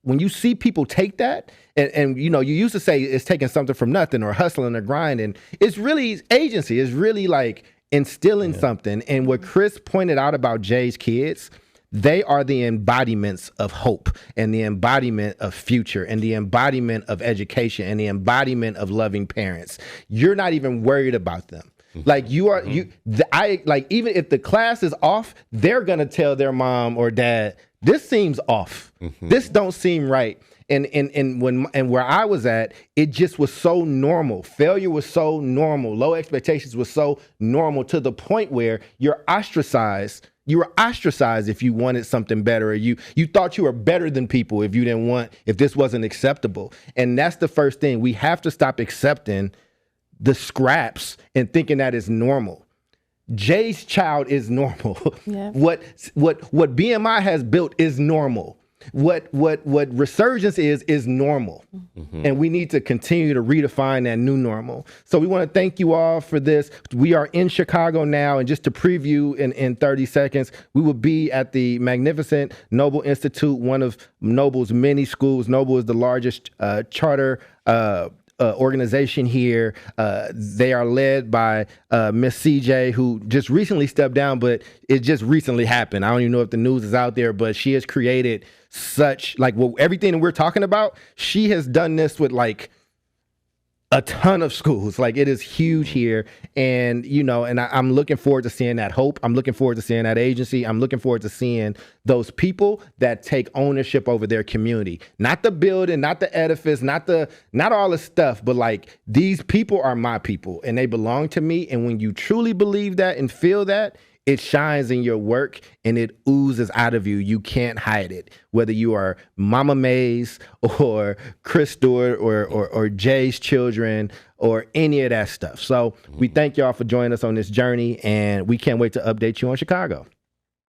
S2: when you see people take that, and you used to say it's taking something from nothing or hustling or grinding. It's really agency. It's really like instilling something. And what Chris pointed out about Jay's kids, they are the embodiments of hope, and the embodiment of future, and the embodiment of education, and the embodiment of loving parents. You're not even worried about them. Like you are, even if the class is off, they're gonna tell their mom or dad, this seems off. This don't seem right. and where I was at, it just was so normal. Failure was so normal. Low expectations was so normal to the point where you're ostracized. You were ostracized if you wanted something better, or you thought you were better than people if this wasn't acceptable. And that's the first thing. We have to stop accepting the scraps and thinking that is normal. Jay's child is normal. Yeah. What BMI has built is normal. What Resurgence is normal. Mm-hmm. And we need to continue to redefine that new normal. So we want to thank you all for this. We are in Chicago now, and just to preview in 30 seconds, we will be at the magnificent Noble Institute, one of Noble's many schools. Noble is the largest charter organization here. They are led by Miss CJ, who just recently stepped down, but it just recently happened. I don't even know if the news is out there, but she has created such, everything that we're talking about, she has done this with a ton of schools. It is huge here. And, I'm looking forward to seeing that hope. I'm looking forward to seeing that agency. I'm looking forward to seeing those people that take ownership over their community. Not the building, not the edifice, not all the stuff, but these people are my people and they belong to me. And when you truly believe that and feel that, it shines in your work and it oozes out of you. You can't hide it. Whether you are Mama May's or Chris Stewart or Jay's children or any of that stuff. So we thank y'all for joining us on this journey, and we can't wait to update you on Chicago.